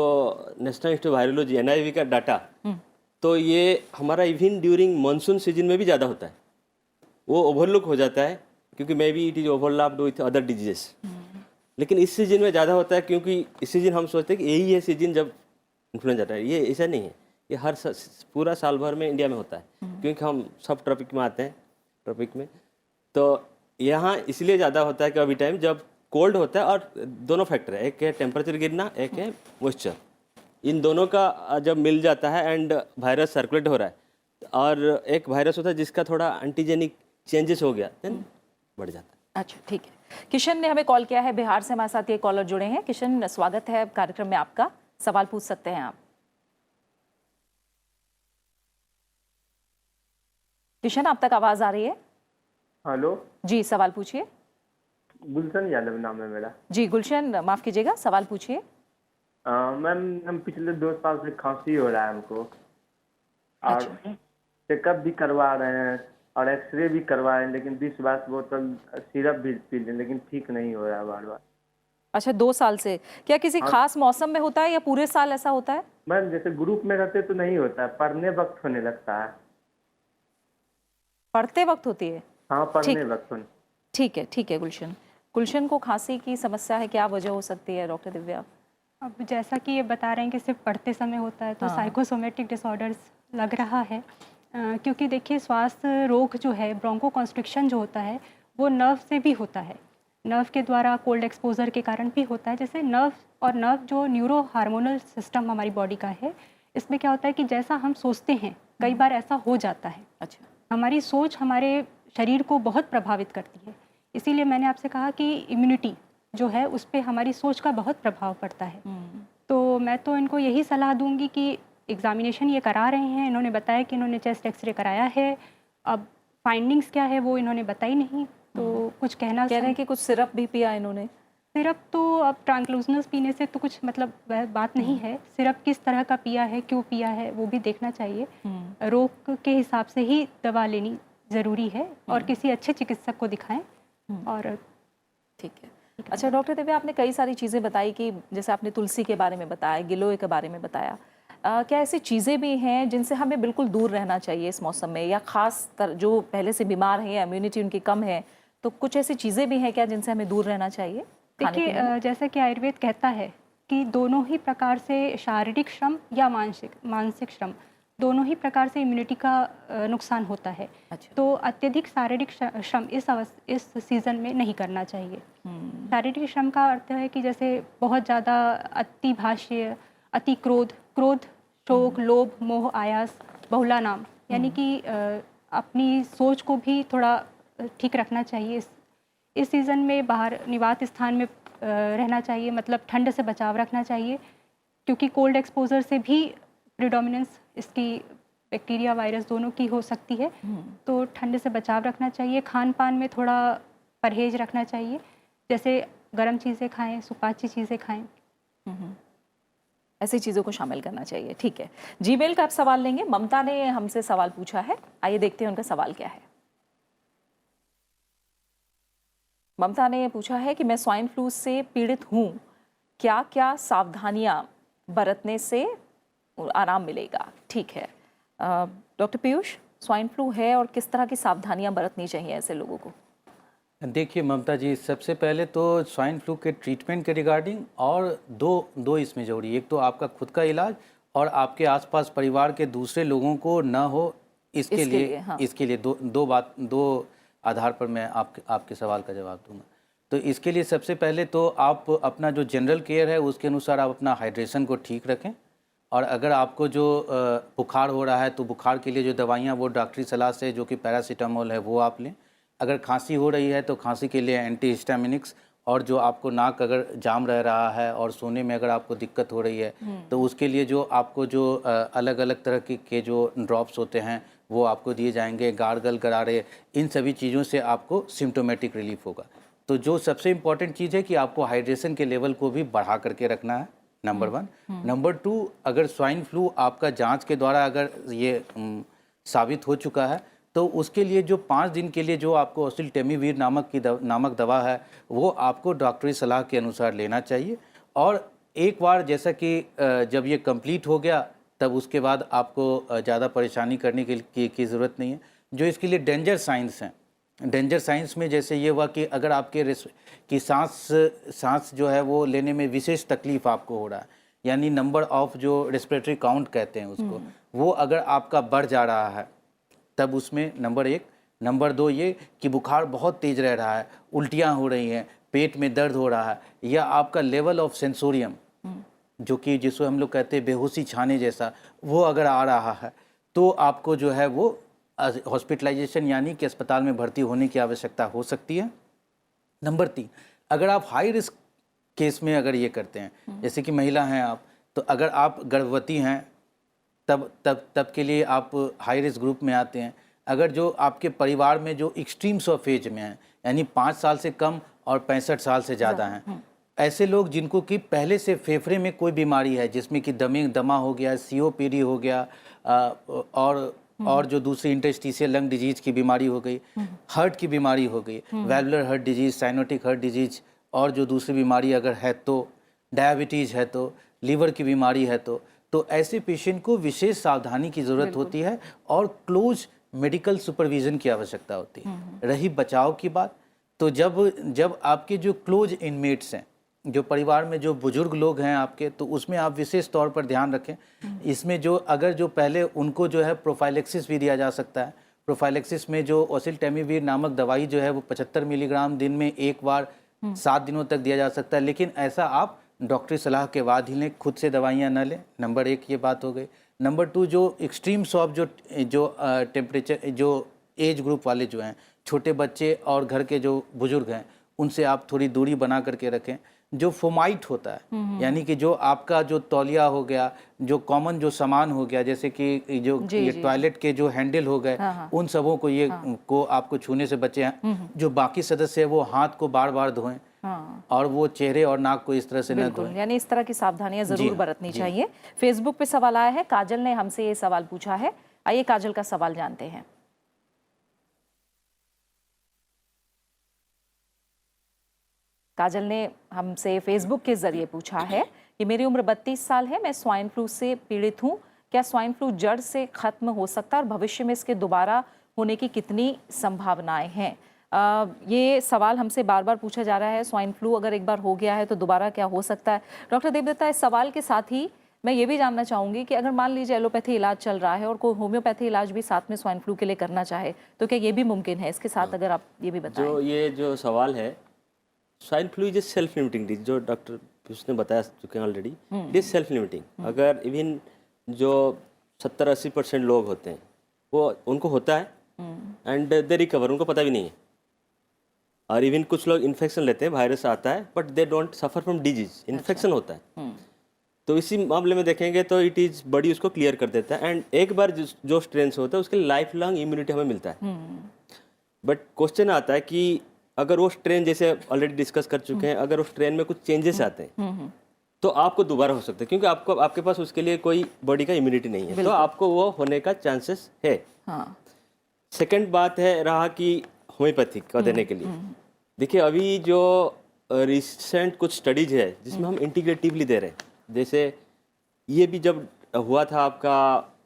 national institute of virology NIV का डाटा, तो ये हमारा इवन ड्यूरिंग मानसून सीजन में भी ज़्यादा होता है। वो ओवरलुक हो जाता है क्योंकि may be it is overlapped with other diseases. लेकिन इस सीजन में ज़्यादा होता है क्योंकि इस सीजन हम सोचते हैं कि यही है सीजन जब इन्फ्लुएंजा आता है। ये ऐसा नहीं है, ये हर पूरा साल भर में इंडिया में होता है, क्योंकि हम सब ट्रॉपिक में आते हैं, ट्रॉपिक में। तो यहाँ इसलिए ज़्यादा होता है कि अभी टाइम जब कोल्ड होता है। और दोनों फैक्टर है, एक है टेम्परेचर गिरना, एक है मॉइस्चर। इन दोनों का जब मिल जाता है एंड वायरस सर्कुलेट हो रहा है, और एक वायरस होता है जिसका थोड़ा एंटीजेनिक चेंजेस हो गया देन बढ़ जाता है। अच्छा, ठीक है। किशन ने हमें कॉल किया है, बिहार से हमारे साथ ये कॉलर जुड़े हैं। किशन, स्वागत है कार्यक्रम में आपका, सवाल पूछ सकते हैं आप। किशन, आप तक आवाज आ रही है? हेलो जी, सवाल पूछिए। गुलशन यादव नाम है मेरा। जी गुलशन, माफ कीजिएगा, सवाल पूछिए। मैम, हम पिछले 2 साल से खांसी हो रहा है हमको, और चेकअप भी करवा रहे हैं और एक्सरे भी करवाए, लेकिन 20-22 बोतल सिरप भी पी लें, लेकिन ठीक नहीं हो रहा है बार बार। अच्छा, 2 साल से। क्या किसी खास मौसम में होता है या पूरे साल ऐसा होता है? मैम, जैसे ग्रुप में रहते तो नहीं होता है, पढ़ने वक्त होने लगता है। पढ़ते वक्त होती है? हाँ, पढ़ने वक्त होने। ठीक है गुलशन को खांसी की समस्या है, क्या वजह हो सकती है डॉक्टर दिव्या? अब जैसा कि ये बता रहे हैं कि सिर्फ पढ़ते समय होता है, तो साइकोसोमेटिक डिसऑर्डर्स लग रहा है। क्योंकि देखिए, श्वास रोग जो है, ब्रोंको कॉन्स्ट्रिक्शन जो होता है, वो नर्व से भी होता है। नर्व के द्वारा कोल्ड एक्सपोजर के कारण भी होता है। जैसे नर्व जो न्यूरो हार्मोनल सिस्टम हमारी बॉडी का है, इसमें क्या होता है कि जैसा हम सोचते हैं, कई बार ऐसा हो जाता है। अच्छा, हमारी हमारी सोच हमारे शरीर को बहुत प्रभावित करती है। इसीलिए मैंने आपसे कहा कि इम्यूनिटी जो है उस पर हमारी सोच का बहुत प्रभाव पड़ता है। तो मैं तो इनको यही सलाह दूंगी कि एग्जामिनेशन ये करा रहे हैं, इन्होंने बताया कि इन्होंने चेस्ट एक्सरे कराया है, अब फाइंडिंग्स क्या है वो इन्होंने बताई नहीं, तो कुछ कह रहे हैं कि कुछ सिरप भी पिया इन्होंने। सिरप तो अब ट्रांक्लूजनस पीने से तो कुछ मतलब वह बात नहीं है। सिरप किस तरह का पिया है, क्यों पिया है, वो भी देखना चाहिए। रोग के हिसाब से ही दवा लेनी ज़रूरी है, और किसी अच्छे चिकित्सक को दिखाएं। और ठीक है। अच्छा डॉक्टर दिव्या, आपने कई सारी चीज़ें बताई कि जैसे आपने तुलसी के बारे में बताया, गिलोय के बारे में बताया, क्या ऐसी चीज़ें भी हैं जिनसे हमें बिल्कुल दूर रहना चाहिए इस मौसम में, या खास जो पहले से बीमार हैं, इम्यूनिटी उनकी कम है, तो कुछ ऐसी चीज़ें भी हैं क्या जिनसे हमें दूर रहना चाहिए? देखिए, जैसा कि आयुर्वेद कहता है कि दोनों ही प्रकार से शारीरिक श्रम या मानसिक श्रम, दोनों ही प्रकार से इम्यूनिटी का नुकसान होता है। अच्छा। तो अत्यधिक शारीरिक श्रम इस सीज़न में नहीं करना चाहिए। शारीरिक श्रम का अर्थ है कि जैसे बहुत ज़्यादा अति भाष्य, अति क्रोध शोक, लोभ, मोह, आयास, बहुला नाम, यानी कि अपनी सोच को भी थोड़ा ठीक रखना चाहिए। इस सीज़न में बाहर निवात स्थान में रहना चाहिए, मतलब ठंड से बचाव रखना चाहिए, क्योंकि कोल्ड एक्सपोजर से भी प्रीडोमिनेंस इसकी बैक्टीरिया वायरस दोनों की हो सकती है। तो ठंड से बचाव रखना चाहिए। खान पान में थोड़ा परहेज रखना चाहिए, जैसे गर्म चीज़ें खाएं, सुपाच्य चीज़ें खाएं। ऐसी चीज़ों को शामिल करना चाहिए। ठीक है, जीमेल का आप सवाल लेंगे। ममता ने हमसे सवाल पूछा है, आइए देखते हैं उनका सवाल क्या है। ममता ने पूछा है कि मैं स्वाइन फ्लू से पीड़ित हूँ, क्या क्या सावधानियां बरतने से आराम मिलेगा? ठीक है, डॉक्टर पीयूष, स्वाइन फ्लू है और किस तरह की सावधानियां बरतनी चाहिए ऐसे लोगों को? देखिए ममता जी, सबसे पहले तो स्वाइन फ्लू के ट्रीटमेंट के रिगार्डिंग और दो इसमें जरूरी, एक तो आपका खुद का इलाज और आपके आसपास परिवार के दूसरे लोगों को न हो, इसके लिए हाँ। इसके लिए दो आधार पर मैं आपके सवाल का जवाब दूंगा। तो इसके लिए सबसे पहले तो आप अपना जो जनरल केयर है उसके अनुसार आप अपना हाइड्रेशन को ठीक रखें, और अगर आपको जो बुखार हो रहा है तो बुखार के लिए जो दवाइयाँ वो डॉक्टरी सलाह से, जो कि पैरासीटामोल है, वो आप लें। अगर खांसी हो रही है तो खांसी के लिए एंटीहिस्टामिनिक्स, और जो आपको नाक अगर जाम रह रहा है और सोने में अगर आपको दिक्कत हो रही है तो उसके लिए जो आपको जो अलग अलग तरह के जो ड्रॉप्स होते हैं वो आपको दिए जाएंगे। गार्गल, गरारे, इन सभी चीज़ों से आपको सिम्टोमेटिक रिलीफ होगा। तो जो सबसे इम्पॉर्टेंट चीज़ है कि आपको हाइड्रेशन के लेवल को भी बढ़ा करके रखना है, नंबर 1। नंबर 2, अगर स्वाइन फ्लू आपका जांच के द्वारा अगर ये साबित हो चुका है तो उसके लिए जो 5 दिन के लिए जो आपको ओसेल्टेमिविर नामक दवा है वो आपको डॉक्टरी सलाह के अनुसार लेना चाहिए। और एक बार जैसा कि जब ये कंप्लीट हो गया तब उसके बाद आपको ज़्यादा परेशानी करने की ज़रूरत नहीं है। जो इसके लिए डेंजर साइंस हैं, डेंजर साइंस में जैसे ये हुआ कि अगर आपके सांस जो है वो लेने में विशेष तकलीफ आपको हो रहा है, यानी नंबर ऑफ जो रेस्पिरेटरी काउंट कहते हैं उसको, वो अगर आपका बढ़ जा रहा है तब उसमें नंबर 1। नंबर 2 ये कि बुखार बहुत तेज रह रहा है, उल्टियाँ हो रही हैं, पेट में दर्द हो रहा है, या आपका लेवल ऑफ सेंसोरियम जो कि जिसको हम लोग कहते हैं बेहोशी छाने जैसा, वो अगर आ रहा है तो आपको जो है वो हॉस्पिटलाइजेशन यानी कि अस्पताल में भर्ती होने की आवश्यकता हो सकती है। नंबर 3, अगर आप हाई रिस्क केस में अगर ये करते हैं, जैसे कि महिला हैं आप, तो अगर आप गर्भवती हैं तब के लिए आप हाई रिस्क ग्रुप में आते हैं। अगर जो आपके परिवार में जो एक्सट्रीम्स ऑफ एज में हैं, यानी 5 साल से कम और 65 साल से ज़्यादा हैं, ऐसे लोग जिनको कि पहले से फेफड़े में कोई बीमारी है, जिसमें कि दमा हो गया, COPD हो गया, और जो दूसरी इंटरस्टिशियल लंग डिजीज की बीमारी हो गई, हार्ट की बीमारी हो गई, valvular heart disease, cyanotic heart disease, और जो दूसरी बीमारी अगर है तो डायबिटीज़ है, तो लीवर की बीमारी है, तो ऐसे पेशेंट को विशेष सावधानी की ज़रूरत होती है और क्लोज मेडिकल सुपरविज़न की आवश्यकता होती है। रही बचाव की बात, तो जब आपके जो क्लोज इनमेट्स हैं, जो परिवार में जो बुजुर्ग लोग हैं आपके, तो उसमें आप विशेष तौर पर ध्यान रखें। इसमें जो अगर जो पहले उनको जो है प्रोफाइलेक्सिस भी दिया जा सकता है। प्रोफाइलेक्सिस में जो ओसेल्टेमिविर नामक दवाई जो है वो 75 मिलीग्राम दिन में एक बार 7 दिनों तक दिया जा सकता है, लेकिन ऐसा आप डॉक्टरी सलाह के बाद ही लें, खुद से दवाइयाँ न लें। नंबर 1 ये बात हो गई। नंबर 2, जो एक्सट्रीम्स ऑफ जो टेम्परेचर, जो एज ग्रुप वाले जो हैं, छोटे बच्चे और घर के जो बुजुर्ग हैं, उनसे आप थोड़ी दूरी बना करके रखें। जो फोमाइट होता है, यानी कि जो आपका जो तौलिया हो गया, जो कॉमन जो सामान हो गया, जैसे कि जो ये टॉयलेट के जो हैंडल हो गए, उन सबों को को आपको छूने से बचे हैं। जो बाकी सदस्य है वो हाथ को बार बार धोएं, और वो चेहरे और नाक को इस तरह से न धोएं। यानी इस तरह की सावधानियां जरूर बरतनी चाहिए। फेसबुक पे सवाल आया है, काजल ने हमसे ये सवाल पूछा है। आइए काजल का सवाल जानते हैं। काजल ने हमसे फेसबुक के जरिए पूछा है कि मेरी उम्र 32 साल है, मैं स्वाइन फ्लू से पीड़ित हूँ, क्या स्वाइन फ्लू जड़ से खत्म हो सकता है और भविष्य में इसके दोबारा होने की कितनी संभावनाएं हैं? ये सवाल हमसे बार बार पूछा जा रहा है, स्वाइन फ्लू अगर एक बार हो गया है तो दोबारा क्या हो सकता है? डॉक्टर देवदत्ता, इस सवाल के साथ ही मैं ये भी जानना चाहूँगी कि अगर मान लीजिए एलोपैथी इलाज चल रहा है और कोई होम्योपैथी इलाज भी साथ में स्वाइन फ्लू के लिए करना चाहे, तो क्या ये भी मुमकिन है? इसके साथ अगर आप ये भी बताएं। जो सवाल है, swine flu is a self limiting disease, जो डॉक्टर उसने बताया चुके हैं already. It is self limiting. अगर इवन जो 70-80% लोग होते हैं वो उनको होता है एंड दे रिकवर, उनको पता भी नहीं है। और इवन कुछ लोग इन्फेक्शन लेते हैं, वायरस आता है but they don't suffer from disease, infection होता है। तो इसी मामले में देखेंगे तो इट इज़ बॉडी उसको क्लियर कर देता है एंड एक बार जो स्ट्रेन से होता है उसके लाइफ लॉन्ग इम्यूनिटी हमें मिलता है। बट क्वेश्चन आता है कि अगर वो स्ट्रेन, जैसे ऑलरेडी डिस्कस कर चुके हैं, अगर उस स्ट्रेन में कुछ चेंजेस आते हैं तो आपको दोबारा हो सकता है, क्योंकि आपके पास उसके लिए कोई बॉडी का इम्यूनिटी नहीं है, तो आपको वो होने का चांसेस है। सेकंड बात है रहा कि होम्योपैथिक का देने के लिए, देखिए अभी जो रिसेंट कुछ स्टडीज है जिसमें हम इंटीग्रेटिवली दे रहे हैं, जैसे ये भी जब हुआ था आपका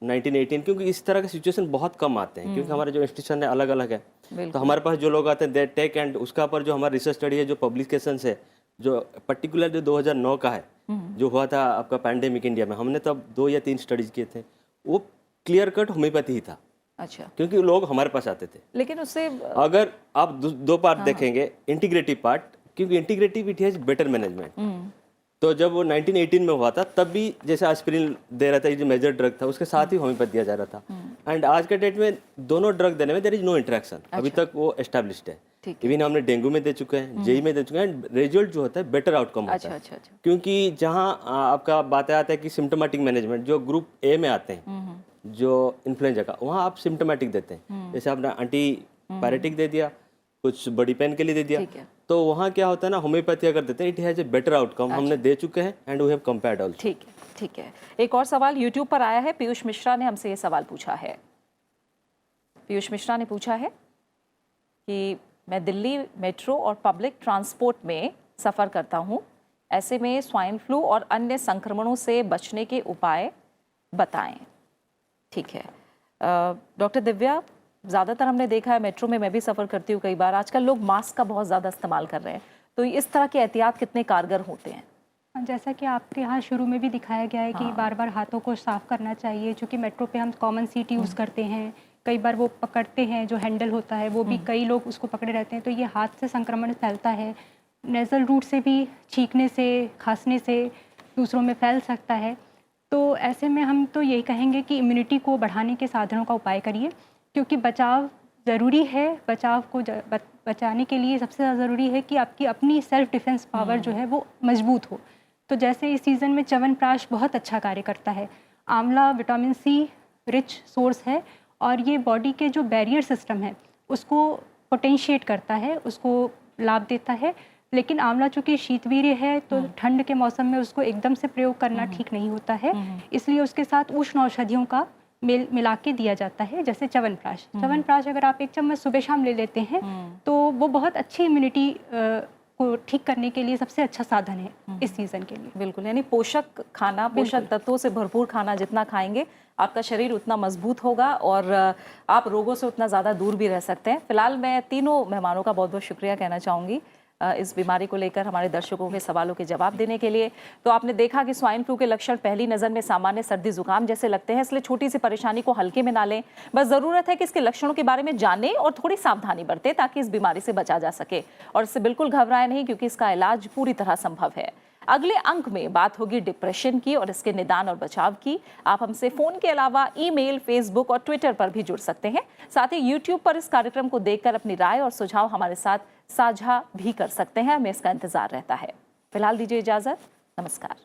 1918, क्योंकि इस तरह के सिचुएशन बहुत कम आते हैं क्योंकि हमारे जो इंस्टीट्यूशन है अलग अलग है, तो हमारे पास जो लोग आते हैं दे टेक एंड उसका पर जो हमारा रिसर्च स्टडी है, जो पब्लिकेशंस है, जो पर्टिकुलर जो 2009 का है जो हुआ था आपका पैंडेमिक इंडिया में, हमने तब 2 या 3 स्टडीज किए थे, वो क्लियर कट होम्योपैथी ही था। अच्छा, क्योंकि लोग हमारे पास आते थे। लेकिन उससे अगर आप दो पार्ट देखेंगे, इंटीग्रेटिव पार्ट, क्योंकि integrative it has better management. तो जब वो 1918 में हुआ था तब भी जैसे एस्पिरिन दे रहा था, ये जो मेजर ड्रग था, उसके साथ ही होम्योपैथी दिया जा रहा था। एंड आज के डेट में दोनों ड्रग देने में देयर इज नो इंटरेक्शन, अभी तक वो एस्टैब्लिश्ड है। इवन हमने डेंगू में दे चुके हैं, जेई में दे चुके हैं, एंड रिजल्ट जो होता है बेटर आउटकम होता है। क्योंकि जहाँ आपका बात आता है कि सिम्टोमेटिक मैनेजमेंट जो ग्रुप ए में आते हैं, जो इन्फ्लुएंजा का, वहाँ आप सिम्टोमेटिक देते हैं, जैसे आपने एंटी पायरेटिक दे दिया, कुछ बॉडी पेन के लिए दे दिया, तो वहाँ क्या होता है ना, होम्योपैथी अगर देते हैं it has a better outcome, हमने दे चुके हैं and we have compared also. ठीक है, ठीक है। एक और सवाल यूट्यूब पर आया है, पीयूष मिश्रा ने हमसे ये सवाल पूछा है। पीयूष मिश्रा ने पूछा है कि मैं दिल्ली मेट्रो और पब्लिक ट्रांसपोर्ट में सफ़र करता हूँ, ऐसे में स्वाइन फ्लू और अन्य संक्रमणों से बचने के उपाय बताएं। ठीक है डॉक्टर दिव्या, ज़्यादातर हमने देखा है, मेट्रो में मैं भी सफ़र करती हूँ कई बार, आजकल लोग मास्क का बहुत ज़्यादा इस्तेमाल कर रहे हैं, तो इस तरह के एहतियात कितने कारगर होते हैं? जैसा कि आपके यहाँ शुरू में भी दिखाया गया है कि बार बार हाथों को साफ़ करना चाहिए, क्योंकि मेट्रो पे हम कॉमन सीट यूज़ करते हैं, कई बार वो पकड़ते हैं, जो हैंडल होता है वो भी कई लोग उसको पकड़े रहते हैं, तो ये हाथ से संक्रमण फैलता है, नेज़ल रूट से भी, छींकने से, खांसने से दूसरों में फैल सकता है। तो ऐसे में हम तो यही कहेंगे कि इम्यूनिटी को बढ़ाने के साधनों का उपाय करिए, क्योंकि बचाव ज़रूरी है। बचाव को बचाने के लिए सबसे ज़्यादा ज़रूरी है कि आपकी अपनी सेल्फ डिफेंस पावर जो है वो मजबूत हो। तो जैसे इस सीज़न में च्यवनप्राश बहुत अच्छा कार्य करता है, आंवला विटामिन सी रिच सोर्स है और ये बॉडी के जो बैरियर सिस्टम है उसको पोटेंशिएट करता है, उसको लाभ देता है। लेकिन आंवला चूँकि शीतवीर्य है तो ठंड के मौसम में उसको एकदम से प्रयोग करना ठीक नहीं होता है, इसलिए उसके साथ उष्ण औषधियों का मिला के दिया जाता है, जैसे च्यवनप्राश। च्यवनप्राश अगर आप 1 चम्मच सुबह शाम ले लेते हैं तो वो बहुत अच्छी इम्यूनिटी को ठीक करने के लिए सबसे अच्छा साधन है इस सीज़न के लिए। बिल्कुल, यानी पोषक खाना, पोषक तत्वों से भरपूर खाना जितना खाएंगे आपका शरीर उतना मजबूत होगा और आप रोगों से उतना ज़्यादा दूर भी रह सकते हैं। फिलहाल मैं तीनों मेहमानों का बहुत बहुत शुक्रिया कहना चाहूँगी इस बीमारी को लेकर हमारे दर्शकों के सवालों के जवाब देने के लिए। तो आपने देखा कि स्वाइन फ्लू के लक्षण पहली नज़र में सामान्य सर्दी जुकाम जैसे लगते हैं, इसलिए छोटी सी परेशानी को हल्के में ना लें। बस ज़रूरत है कि इसके लक्षणों के बारे में जानें और थोड़ी सावधानी बरतें ताकि इस बीमारी से बचा जा सके। और इससे बिल्कुल घबराएं नहीं, क्योंकि इसका इलाज पूरी तरह संभव है। अगले अंक में बात होगी डिप्रेशन की और इसके निदान और बचाव की। आप हमसे फ़ोन के अलावा ईमेल, फेसबुक और ट्विटर पर भी जुड़ सकते हैं। साथ ही यूट्यूब पर इस कार्यक्रम को देखकर अपनी राय और सुझाव हमारे साथ साझा भी कर सकते हैं, हमें इसका इंतजार रहता है। फिलहाल दीजिए इजाज़त, नमस्कार।